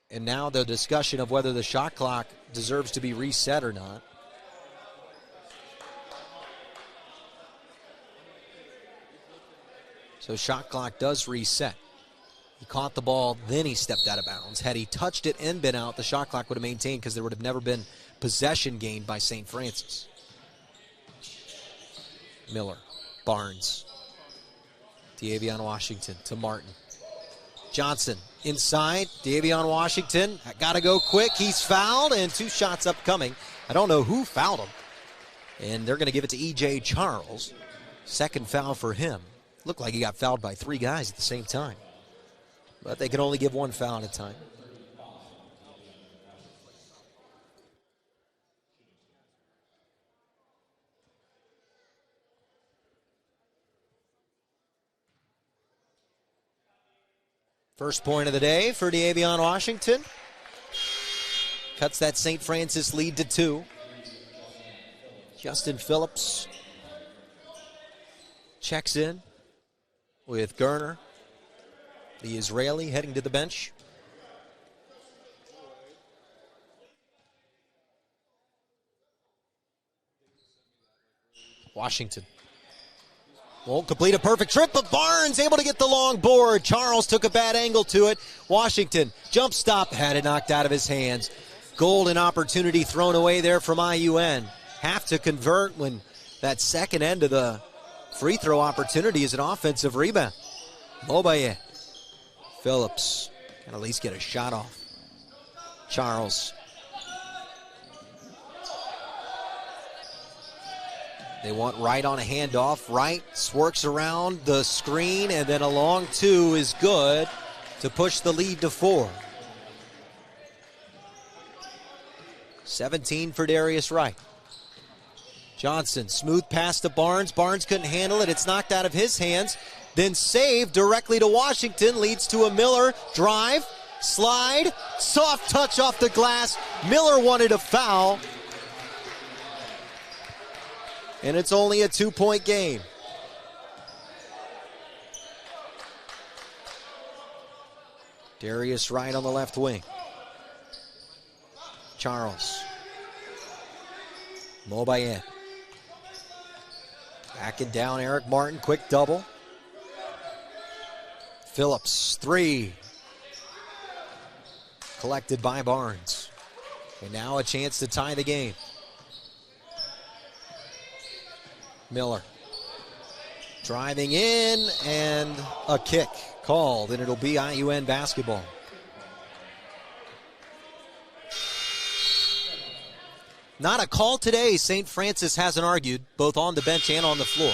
Speaker 1: And now the discussion of whether the shot clock deserves to be reset or not. So shot clock does reset. He caught the ball, then he stepped out of bounds. Had he touched it and been out, the shot clock would have maintained because there would have never been possession gained by St. Francis. Miller, Barnes, Davion Washington to Martin. Johnson inside, Davion Washington, got to go quick. He's fouled and 2 shots upcoming. I don't know who fouled him. And they're going to give it to E.J. Charles. Second foul for him. Looked like he got fouled by 3 guys at the same time. But they can only give 1 foul at a time. First point of the day for Davion Washington. Cuts that St. Francis lead to 2. Justin Phillips checks in with Gerner, the Israeli, heading to the bench. Washington won't complete a perfect trip, but Barnes able to get the long board. Charles took a bad angle to it. Washington, jump stop, had it knocked out of his hands. Golden opportunity thrown away there from IUN. Have to convert when that second end of the free throw opportunity is an offensive rebound. Mobaye. Phillips can at least get a shot off. Charles. They want Wright on a handoff. Wright works around the screen, and then a long 2 is good to push the lead to 4. 17 for Darius Wright. Johnson, smooth pass to Barnes. Barnes couldn't handle it. It's knocked out of his hands. Then saved directly to Washington. Leads to a Miller drive, slide, soft touch off the glass. Miller wanted a foul. And it's only a 2-point game. Darius Wright on the left wing. Charles. Mobaye. Backing down Eric Martin, quick double. Phillips, 3. Collected by Barnes. And now a chance to tie the game. Miller driving in, and a kick called, and it'll be IUN basketball. Not a call today. St. Francis hasn't argued, both on the bench and on the floor.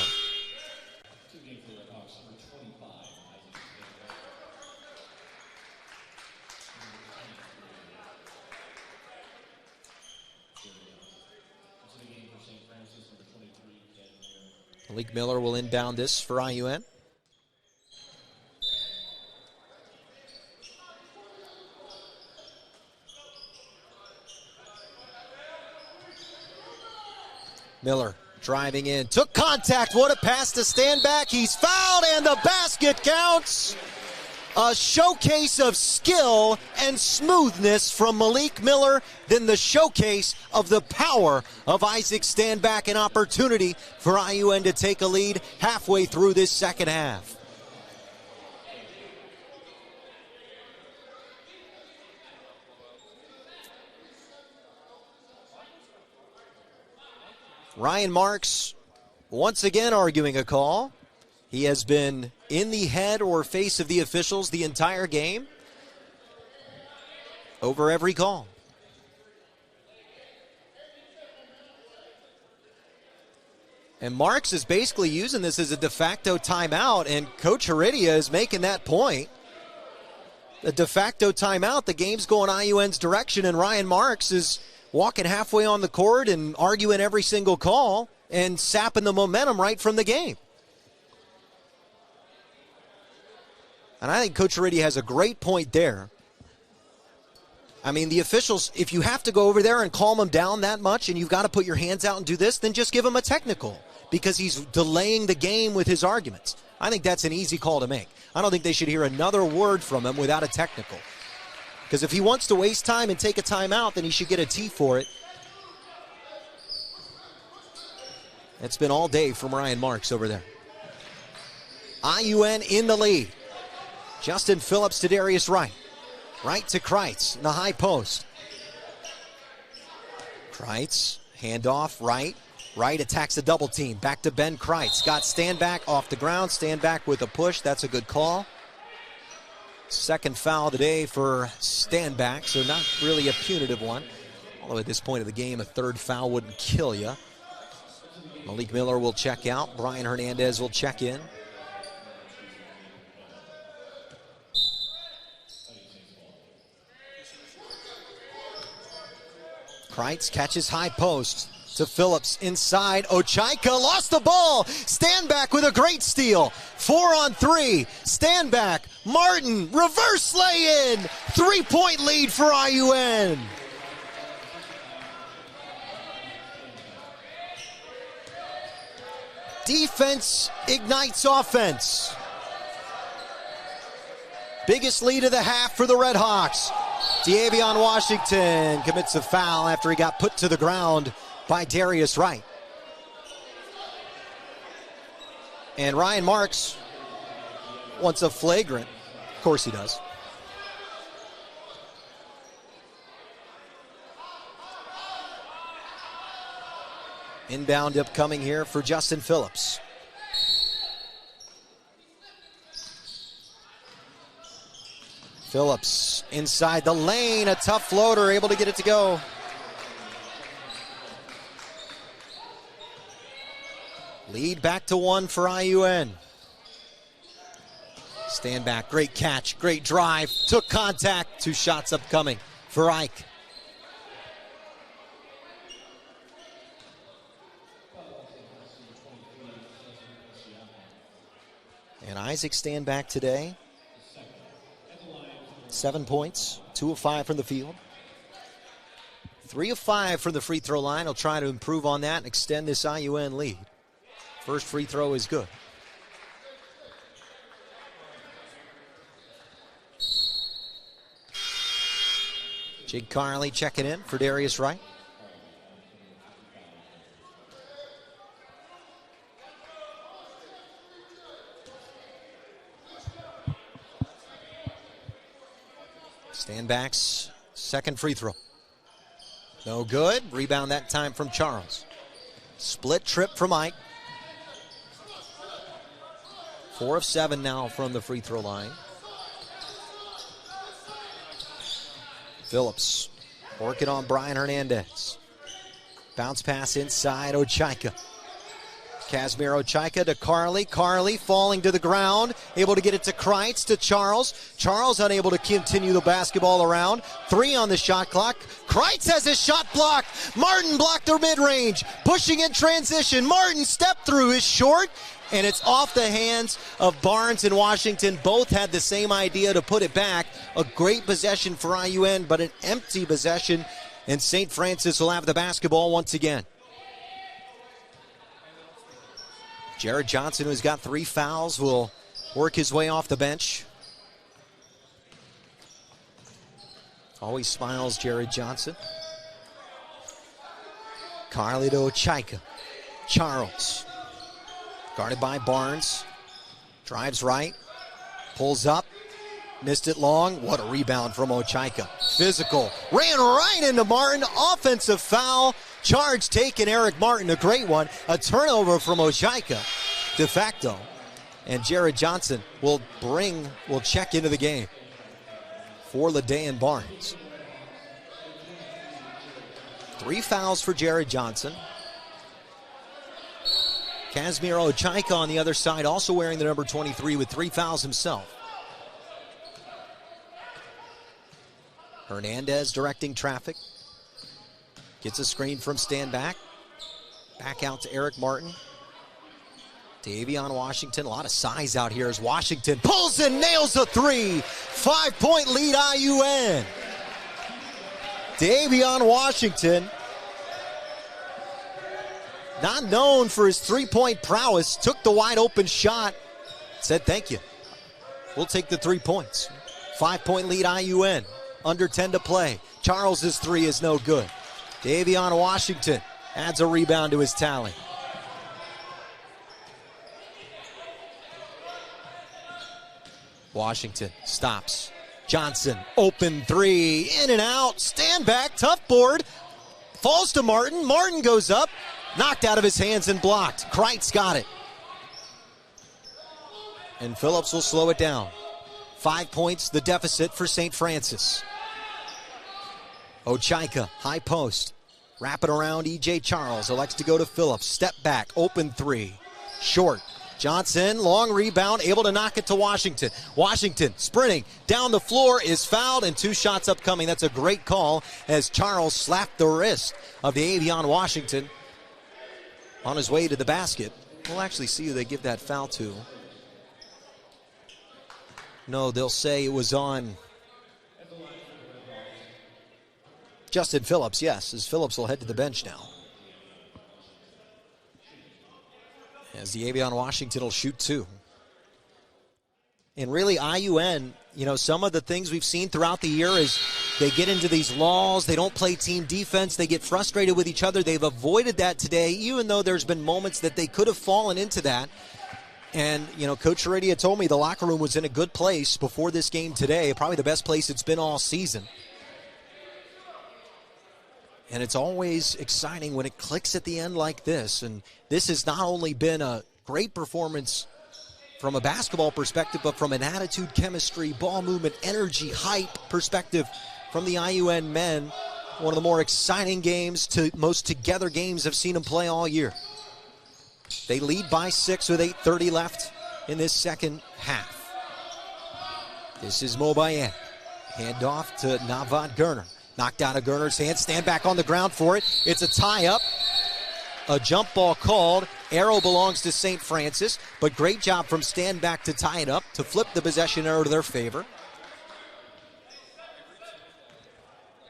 Speaker 1: Malik Miller will inbound this for IUN. Miller driving in, took contact, what a pass to Standback. He's fouled and the basket counts. a showcase of skill and smoothness from Malik Miller, then the showcase of the power of Isaac Standback, an opportunity for IUN to take a lead halfway through this second half. Ryan Marks once again arguing a call. He has been in the head or face of the officials the entire game, over every call. And Marks is basically using this as a de facto timeout, and Coach Heredia is making that point. A de facto timeout, the game's going IUN's direction, and Ryan Marks is walking halfway on the court and arguing every single call and sapping the momentum right from the game. And I think Coach Heredia has a great point there. I mean, the officials, if you have to go over there and calm them down that much and you've got to put your hands out and do this, then just give him a technical because he's delaying the game with his arguments. I think that's an easy call to make. I don't think they should hear another word from him without a technical. Because if he wants to waste time and take a timeout, then he should get a T for it. It's been all day from Ryan Marks over there. IUN in the lead. Justin Phillips to Darius Wright. Wright to Kreitz in the high post. Kreitz, handoff, Wright. Wright attacks the double team. Back to Ben Kreitz. Got Standback off the ground. Standback with a push. That's a good call. Second foul today for Standback, so not really a punitive one. Although at this point of the game, a third foul wouldn't kill you. Malik Miller will check out. Brian Hernandez will check in. Kreitz catches high post to Phillips inside. Ochaika lost the ball. Standback with a great steal. 4-on-3. Standback. Martin. Reverse lay-in. 3-point lead for IUN. Defense ignites offense. Biggest lead of the half for the Red Hawks. D'Avion Washington commits a foul after he got put to the ground by Darius Wright. And Ryan Marks wants a flagrant. Of course he does. Inbound upcoming here for Justin Phillips. Phillips inside the lane, a tough floater, able to get it to go. Lead back to 1 for IUN. Standback, great catch, great drive, took contact, 2 shots upcoming for Ike. And Isaac Standback today. 7 points, 2 of 5 from the field. 3 of 5 from the free throw line. He'll try to improve on that and extend this IUN lead. First free throw is good. Jake Carley checking in for Darius Wright. Standback's second free throw. No good. Rebound that time from Charles. Split trip from Ike. 4 of 7 now from the free throw line. Phillips working on Brian Hernandez. Bounce pass inside Ochaika. Casimir Ochaika to Carley. Carley falling to the ground. Able to get it to Kreitz, to Charles. Charles unable to continue the basketball around. 3 on the shot clock. Kreitz has his shot blocked. Martin blocked their mid-range. Pushing in transition. Martin stepped through his short. And it's off the hands of Barnes and Washington. Both had the same idea to put it back. A great possession for IUN, but an empty possession. And St. Francis will have the basketball once again. Jared Johnson, who's got 3 fouls, will work his way off the bench. Always smiles, Jared Johnson. Carlito Chaika. Charles. Guarded by Barnes. Drives right. Pulls up. Missed it long. What a rebound from Ochaika. Physical. Ran right into Martin. Offensive foul. Charge taken. Eric Martin, a great one. A turnover from Ochaika. De facto. And Jared Johnson will check into the game for LaDayan Barnes. 3 fouls for Jared Johnson. Kazmir Ochaika on the other side, also wearing the number 23 with 3 fouls himself. Hernandez directing traffic. Gets a screen from Stanback. Back out to Eric Martin. Davion Washington, a lot of size out here as Washington pulls and nails a 3. 5-point lead IUN. Davion Washington, not known for his 3-point prowess, took the wide open shot, said thank you. We'll take the 3 points. 5-point lead IUN, under 10 to play. Charles's 3 is no good. Davion Washington adds a rebound to his tally. Washington stops. Johnson, open 3, in and out, stand back, tough board. Falls to Martin. Martin goes up, knocked out of his hands and blocked. Kreitz got it. And Phillips will slow it down. 5 points, the deficit for St. Francis. Ochaika, high post. Wrap it around E.J. Charles. Elects to go to Phillips. Step back, open 3. Short. Johnson, long rebound, able to knock it to Washington. Washington sprinting down the floor, is fouled, and 2 shots upcoming. That's a great call as Charles slapped the wrist of the Davion Washington on his way to the basket. We'll actually see who they give that foul to. No, they'll say it was on Justin Phillips, yes, as Phillips will head to the bench now. As the Davion Washington will shoot 2. And really, IUN, some of the things we've seen throughout the year is they get into these lulls, they don't play team defense, they get frustrated with each other. They've avoided that today, even though there's been moments that they could have fallen into that. And, Coach Heredia told me the locker room was in a good place before this game today, probably the best place it's been all season. And it's always exciting when it clicks at the end like this. And this has not only been a great performance from a basketball perspective, but from an attitude, chemistry, ball movement, energy, hype perspective from the IUN men. One of the more exciting games, most together games I've seen them play all year. They lead by 6 with 8:30 left in this second half. This is Mobayet. Hand off to Navad Gerner. Knocked out of Gerner's hand. Stand back on the ground for it. It's a tie-up. A jump ball called. Arrow belongs to St. Francis, but great job from stand back to tie it up, to flip the possession arrow to their favor.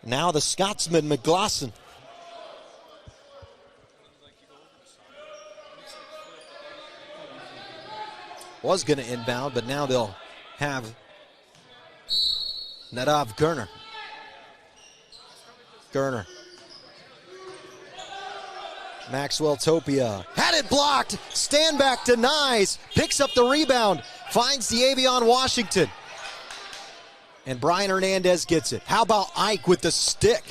Speaker 1: Now the Scotsman, McGlosson. Was going to inbound, but now they'll have Nadav Gerner. Gerner. Maxwell Topia. Had it blocked. Stand back denies. Picks up the rebound. Finds the Davion Washington. And Brian Hernandez gets it. How about Ike with the stick?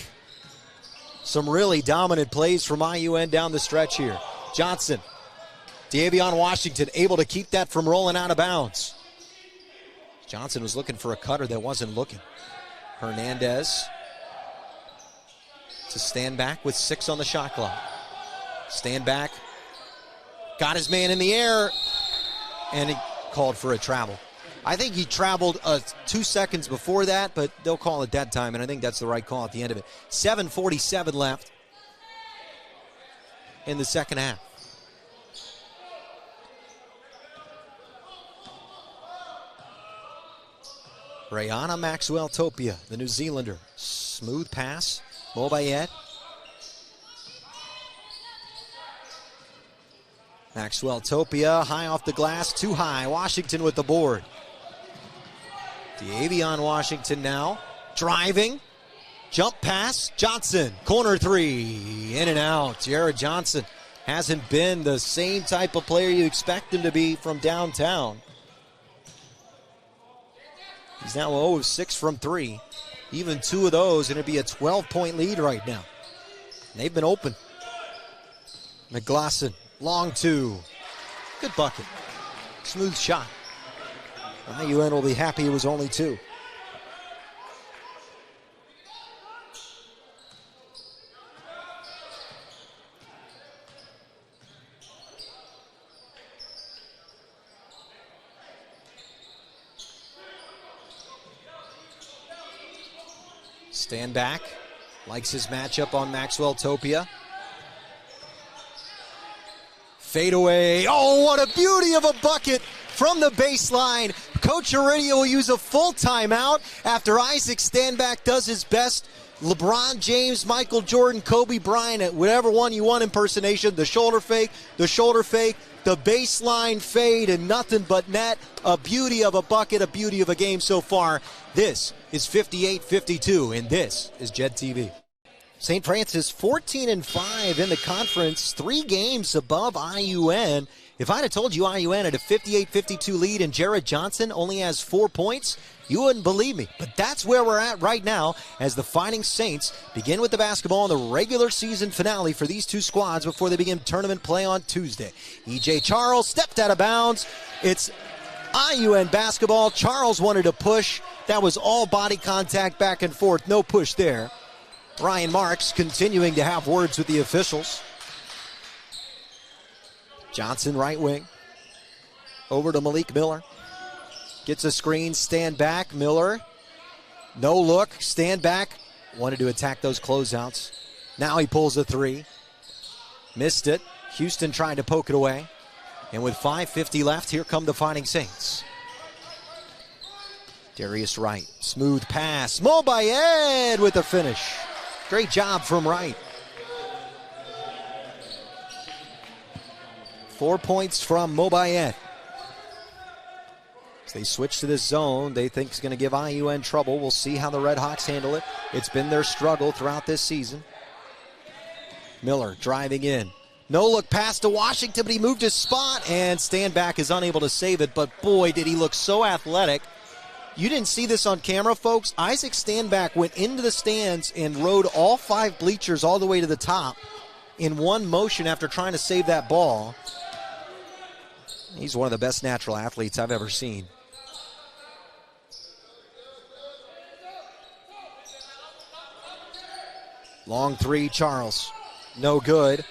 Speaker 1: Some really dominant plays from IUN down the stretch here. Johnson. Davion Washington able to keep that from rolling out of bounds. Johnson was looking for a cutter that wasn't looking. Hernandez to stand back with 6 on the shot clock. Stand back. Got his man in the air. And he called for a travel. I think he traveled 2 seconds before that, but they'll call it that time, and I think that's the right call at the end of it. 7:47 left in the second half. Rayana Maxwell Topia, the New Zealander. Smooth pass. Mobayet. Maxwell Topia, high off the glass, too high. Washington with the board. Davion Washington now, driving, Jump pass, Johnson, corner three, in and out. Jared Johnson hasn't been the same type of player you expect him to be from downtown. He's now 0 of 6 from 3. Even 2 of those, and it'd be a 12-point lead right now. They've been open. McGlosson, long 2. Good bucket. Smooth shot. IUN will be happy it was only 2. Stand back. Likes his matchup on Maxwell Topia. Fade away. Oh, what a beauty of a bucket from the baseline. Coach Iridia will use a full timeout after Isaac Standback does his best. LeBron James, Michael Jordan, Kobe Bryant, whatever one you want impersonation. The shoulder fake, the baseline fade, and nothing but net. A beauty of a bucket, a beauty of a game so far. This is 58-52, and this is Jed TV. St. Francis 14-5 in the conference, 3 games above IUN. If I'd have told you IUN had a 58-52 lead and Jared Johnson only has 4 points, you wouldn't believe me. But that's where we're at right now as the Fighting Saints begin with the basketball in the regular season finale for these 2 squads before they begin tournament play on Tuesday. E.J. Charles stepped out of bounds. It's IUN basketball. Charles wanted to push. That was all body contact back and forth. No push there. Ryan Marks continuing to have words with the officials. Johnson right wing. Over to Malik Miller. Gets a screen, stand back. Miller, no look, stand back. Wanted to attack those closeouts. Now he pulls a 3. Missed it. Houston trying to poke it away. And with 5:50 left, here come the Fighting Saints. Darius Wright, smooth pass. Mobayed with the finish. Great job from Wright. 4 points from Mobayed. As they switch to this zone, they think it's going to give IUN trouble. We'll see how the Red Hawks handle it. It's been their struggle throughout this season. Miller driving in. No look pass to Washington, but he moved his spot, and Standback is unable to save it. But boy, did he look so athletic. You didn't see this on camera, folks. Isaac Standback went into the stands and rode all 5 bleachers all the way to the top in one motion after trying to save that ball. He's one of the best natural athletes I've ever seen. Long 3, Charles. No good.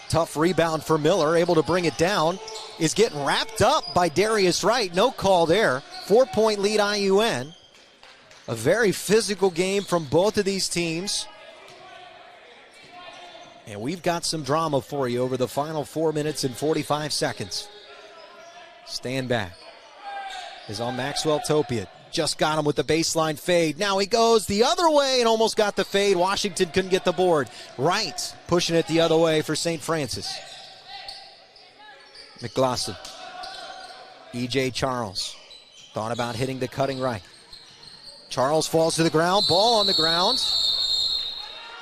Speaker 1: Tough rebound for Miller, able to bring it down. Is getting wrapped up by Darius Wright. No call there. 4-point lead IUN. A very physical game from both of these teams. And we've got some drama for you over the final 4 minutes and 45 seconds. Stand back. Is on Maxwell Topia. Just got him with the baseline fade. Now he goes the other way and almost got the fade. Washington couldn't get the board. Wright pushing it the other way for St. Francis. McGlosson. E.J. Charles. Thought about hitting the cutting right. Charles falls to the ground. Ball on the ground.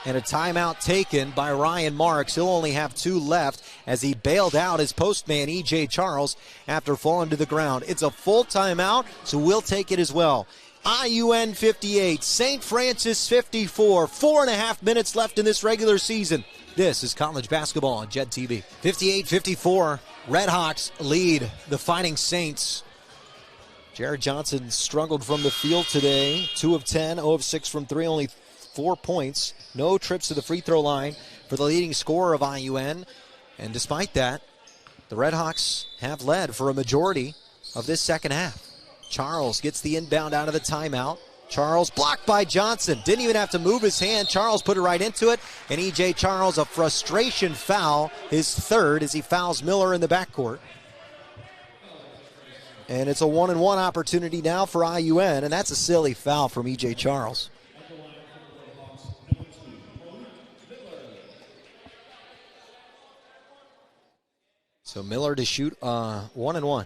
Speaker 1: And a timeout taken by Ryan Marks. He'll only have 2 left as he bailed out his postman, E.J. Charles, after falling to the ground. It's a full timeout, so we'll take it as well. IUN 58, St. Francis 54. 4.5 minutes left in this regular season. This is college basketball on Jed TV. 58-54, Red Hawks lead the Fighting Saints. Jared Johnson struggled from the field today. 2 of 10, 0 of 6 from 3, only 4 points. No trips to the free throw line for the leading scorer of IUN. And despite that, the Red Hawks have led for a majority of this second half. Charles gets the inbound out of the timeout. Charles blocked by Johnson. Didn't even have to move his hand. Charles put it right into it. And E.J. Charles, a frustration foul, his 3rd as he fouls Miller in the backcourt. And it's a 1-and-1 opportunity now for IUN. And that's a silly foul from E.J. Charles. So Miller to shoot 1-and-1.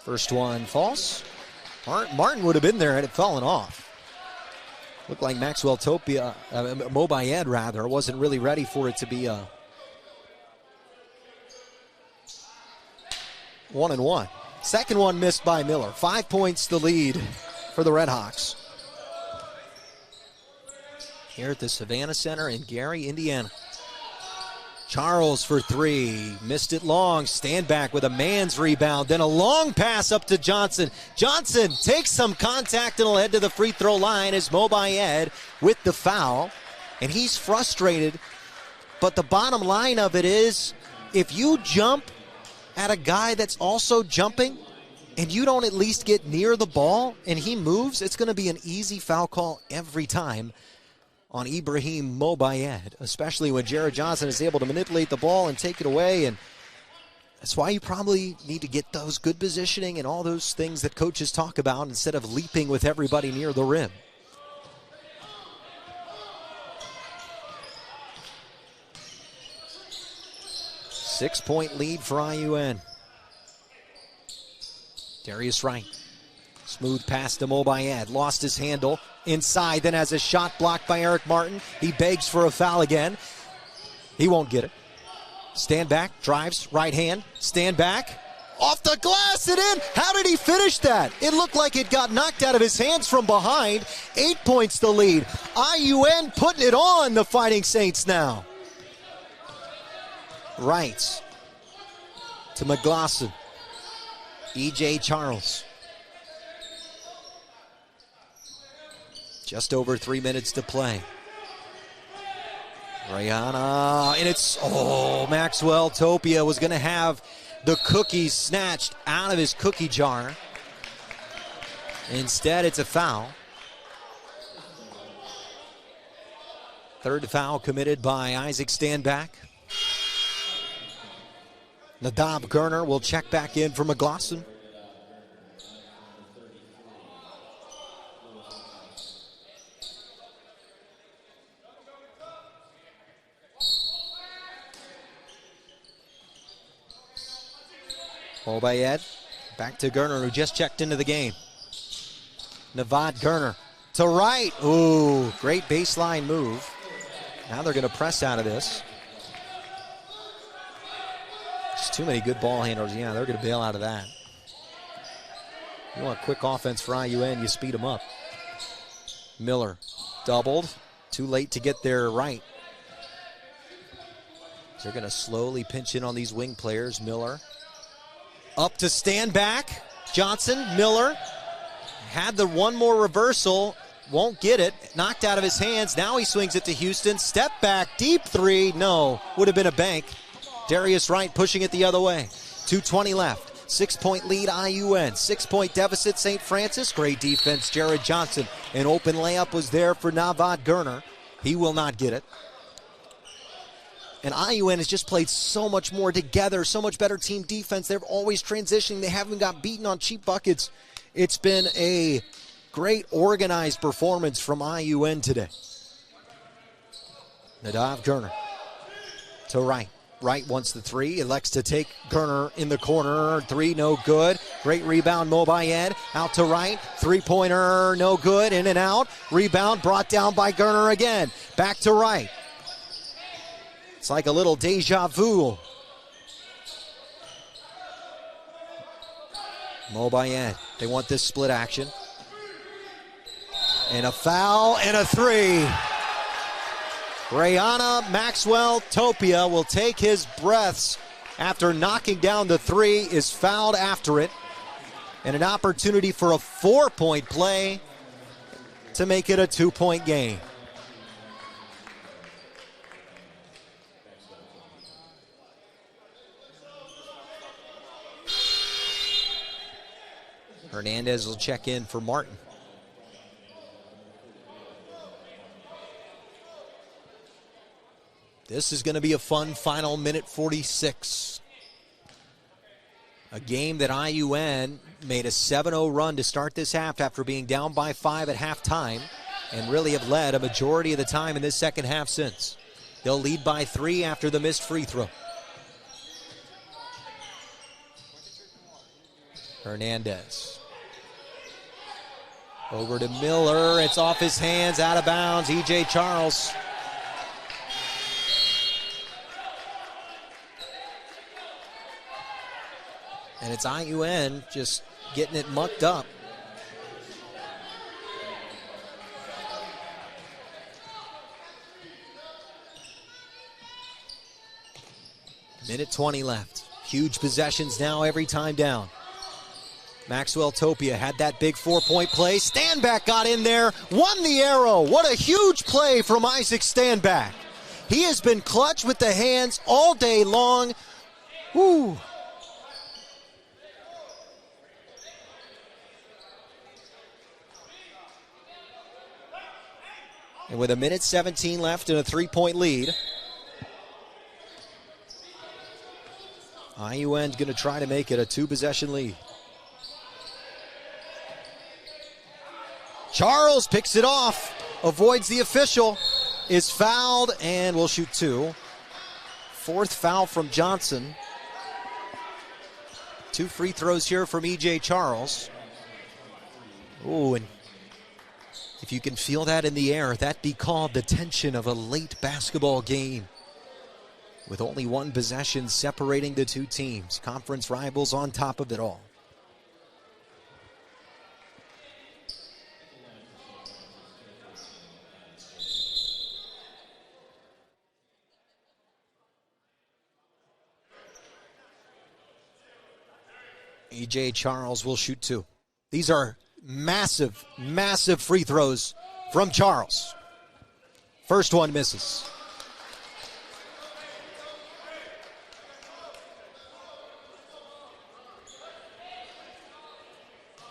Speaker 1: First one false. Martin would have been there had it fallen off. Looked like Maxwell Topia, Mobayed rather, wasn't really ready for it to be a 1-1. Second one missed by Miller. 5 points the lead for the Redhawks. Here at the Savannah Center in Gary, Indiana. Charles for three. Missed it long. Stand back with a man's rebound. Then a long pass up to Johnson. Johnson takes some contact and will head to the free throw line as Mobayed with the foul. And he's frustrated. But the bottom line of it is, if you jump at a guy that's also jumping and you don't at least get near the ball and he moves, it's going to be an easy foul call every time on Ibrahim Mobayed, especially when Jared Johnson is able to manipulate the ball and take it away. And that's why you probably need to get those good positioning and all those things that coaches talk about instead of leaping with everybody near the rim. Six-point lead for IUN. Darius Wright. Smooth pass to Mobayed. Lost his handle. Inside, then has a shot blocked by Eric Martin. He begs for a foul again. He won't get it. Stand back, drives, right hand. Stand back. Off the glass and in. How did he finish that? It looked like it got knocked out of his hands from behind. 8 points the lead. IUN putting it on the Fighting Saints now. Wright to McGlosson. E.J. Charles. Just over 3 minutes to play. Rihanna, and it's, Maxwell Topia was going to have the cookies snatched out of his cookie jar. Instead, it's a foul. Third foul committed by Isaac Standback. Nadav Gerner will check back in for McGlosson. Mobayed back to Gerner, who just checked into the game. Navad Gerner to Wright. Ooh, great baseline move. Now they're going to press out of this. Just too many good ball handlers. Yeah, they're going to bail out of that. You want quick offense for IUN, you speed them up. Miller doubled. Too late to get there right. So they're going to slowly pinch in on these wing players. Miller up to stand back. Johnson, Miller had the one more reversal. Won't get it. Knocked out of his hands. Now he swings it to Houston. Step back, deep three. No, would have been a bank. Darius Wright pushing it the other way. 2:20 left. 6 point lead IUN. 6 point deficit St. Francis. Great defense, Jared Johnson. An open layup was there for Navad Gerner. He will not get it. And IUN has just played so much more together, so much better team defense. They're always transitioning. They haven't got beaten on cheap buckets. It's been a great organized performance from IUN today. Nadav Gerner to Wright. Wright wants the three, elects to take Gerner in the corner. Three, no good. Great rebound, Mobayed. Out to Wright. Three-pointer, no good. In and out. Rebound brought down by Gerner again. Back to Wright. It's like a little deja vu. Mobayed. They want this split action. And a foul and a three. Rayana Maxwell Topia will take his breaths after knocking down the three, is fouled after it. And an opportunity for a 4-point play to make it a 2-point game. Hernandez will check in for Martin. This is going to be a fun final minute 46. A game that IUN made a 7-0 run to start this half after being down by 5 at halftime and really have led a majority of the time in this second half since. They'll lead by 3 after the missed free throw. Hernandez. Over to Miller. It's off his hands, out of bounds. E.J. Charles. And it's IUN just getting it mucked up. Minute 20 left. Huge possessions now every time down. Maxwell Topia had that big 4-point play. Standback got in there, won the arrow. What a huge play from Isaac Standback. He has been clutch with the hands all day long. Woo. And with a minute 17 left and a 3-point lead, IUN's going to try to make it a 2-possession lead. Charles picks it off, avoids the official, is fouled, and will shoot 2. 4th foul from Johnson. 2 free throws here from E.J. Charles. Ooh, and if you can feel that in the air, that'd be called the tension of a late basketball game. With only 1 possession separating the 2 teams. Conference rivals on top of it all. E.J. Charles will shoot 2. These are massive, massive free throws from Charles. First one misses.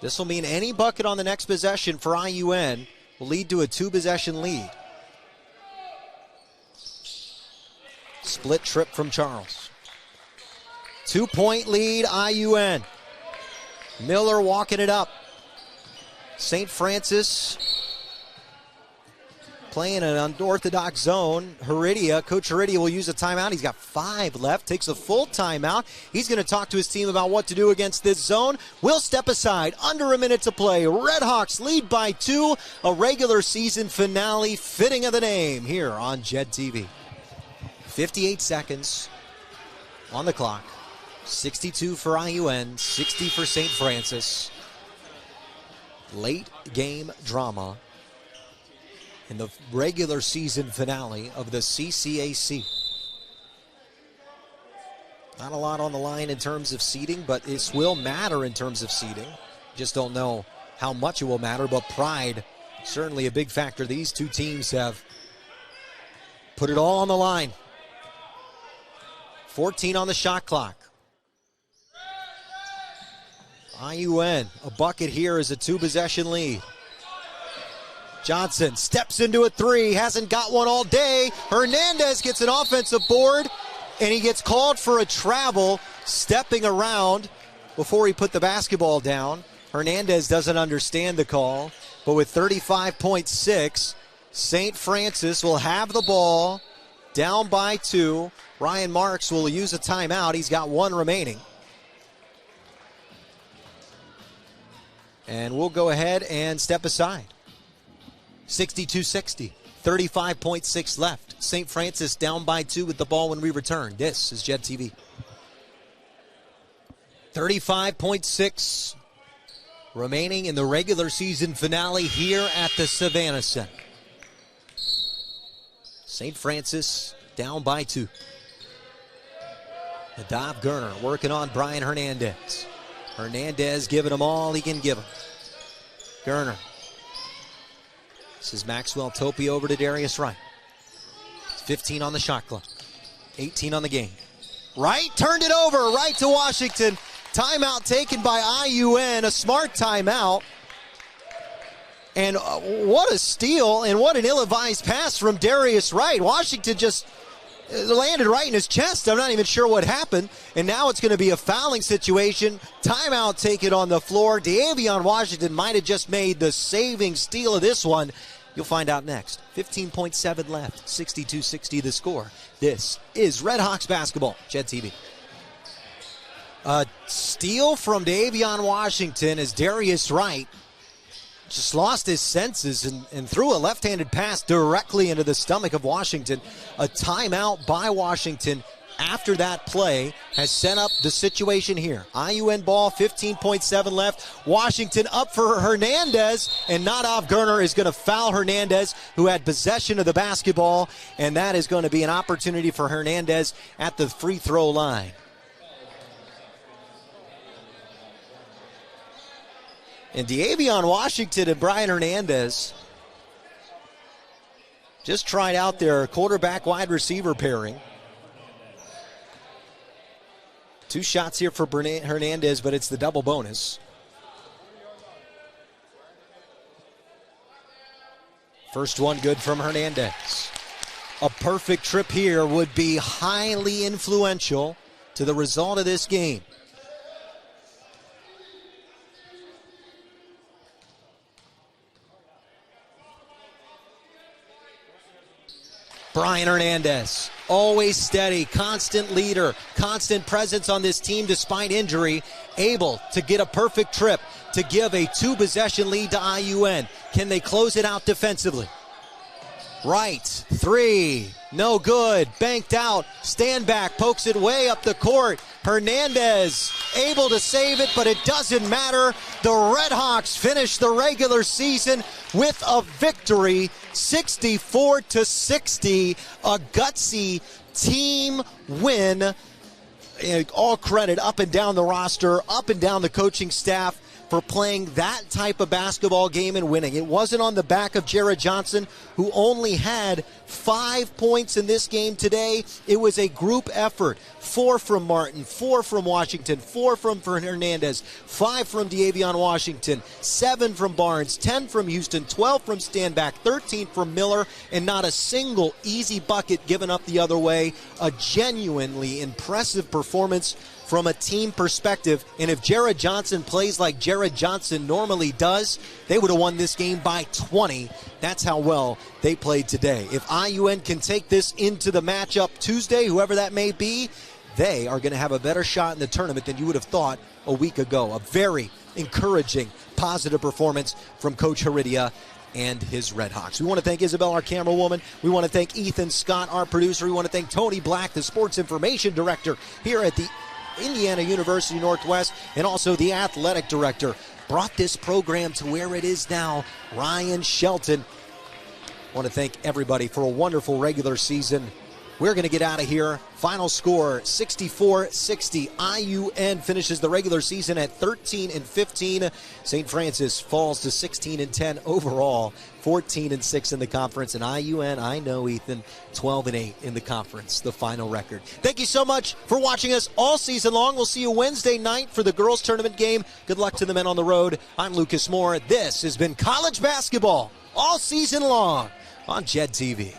Speaker 1: This will mean any bucket on the next possession for IUN will lead to a 2-possession lead. Split trip from Charles. 2-point lead, IUN. Miller walking it up. St. Francis playing an unorthodox zone. Coach Heredia will use a timeout. He's got 5 left, takes a full timeout. He's going to talk to his team about what to do against this zone. We'll step aside. Under a minute to play. Redhawks lead by 2. A regular season finale fitting of the name here on Jed TV. 58 seconds on the clock. 62 for IUN, 60 for St. Francis. Late game drama in the regular season finale of the CCAC. Not a lot on the line in terms of seeding, but this will matter in terms of seeding. Just don't know how much it will matter, but pride, certainly a big factor. These 2 teams have put it all on the line. 14 on the shot clock. IUN, a bucket here is a 2-possession lead. Johnson steps into a 3, hasn't got one all day. Hernandez gets an offensive board, and he gets called for a travel, stepping around before he put the basketball down. Hernandez doesn't understand the call, but with 35.6, St. Francis will have the ball, down by 2. Ryan Marks will use a timeout. He's got 1 remaining. And we'll go ahead and step aside. 62-60, 35.6 left. St. Francis down by 2 with the ball when we return. This is Jed TV. 35.6 remaining in the regular season finale here at the Savannah Center. St. Francis down by 2. Nadav Gerner working on Brian Hernandez. Hernandez giving him all he can give him. Gerner. This is Maxwell Topia over to Darius Wright. 15 on the shot clock. 18 on the game. Wright turned it over. Right to Washington. Timeout taken by IUN. A smart timeout. And what a steal and what an ill-advised pass from Darius Wright. Washington just landed right in his chest. I'm not even sure what happened. And now it's going to be a fouling situation. Timeout taken on the floor. Davion Washington might have just made the saving steal of this one. You'll find out next. 15.7 left. 62-60 the score. This is Red Hawks basketball. Jed TV. A steal from Davion Washington as Darius Wright just lost his senses and threw a left-handed pass directly into the stomach of Washington. A timeout by Washington after that play has set up the situation here. IUN ball, 15.7 left. Washington up for Hernandez, and Nadav Gurner is going to foul Hernandez, who had possession of the basketball, and that is going to be an opportunity for Hernandez at the free throw line. And Davion Washington and Brian Hernandez just tried out their quarterback-wide receiver pairing. 2 shots here for Hernandez, but it's the double bonus. First one good from Hernandez. A perfect trip here would be highly influential to the result of this game. Brian Hernandez, always steady, constant leader, constant presence on this team despite injury, able to get a perfect trip to give a 2-possession lead to IUN. Can they close it out defensively? Right, 3, no good, banked out, stand back, pokes it way up the court. Hernandez able to save it, but it doesn't matter. The Redhawks finish the regular season with a victory, 64-60, a gutsy team win. All credit up and down the roster, up and down the coaching staff for playing that type of basketball game and winning. It wasn't on the back of Jared Johnson, who only had 5 points in this game today. It was a group effort. 4 from Martin, 4 from Washington, 4 from Hernandez, 5 from Davion Washington, 7 from Barnes, 10 from Houston, 12 from Standback, 13 from Miller, and not a single easy bucket given up the other way. A genuinely impressive performance from a team perspective, and if Jared Johnson plays like Jared Johnson normally does, they would have won this game by 20. That's how well they played today. If IUN can take this into the matchup Tuesday, whoever that may be, they are going to have a better shot in the tournament than you would have thought a week ago. A very encouraging, positive performance from Coach Heredia and his Redhawks. We want to thank Isabel, our camera woman. We want to thank Ethan Scott, our producer. We want to thank Tony Black, the sports information director here at the Indiana University Northwest, and also the athletic director. Brought this program to where it is now, Ryan Shelton. I want to thank everybody for a wonderful regular season. We're going to get out of here. Final score, 64-60. IUN finishes the regular season at 13-15. St. Francis falls to 16-10 overall, 14-6 in the conference. And IUN, I know, Ethan, 12-8 in the conference, the final record. Thank you so much for watching us all season long. We'll see you Wednesday night for the girls' tournament game. Good luck to the men on the road. I'm Lucas Moore. This has been college basketball all season long on JED TV.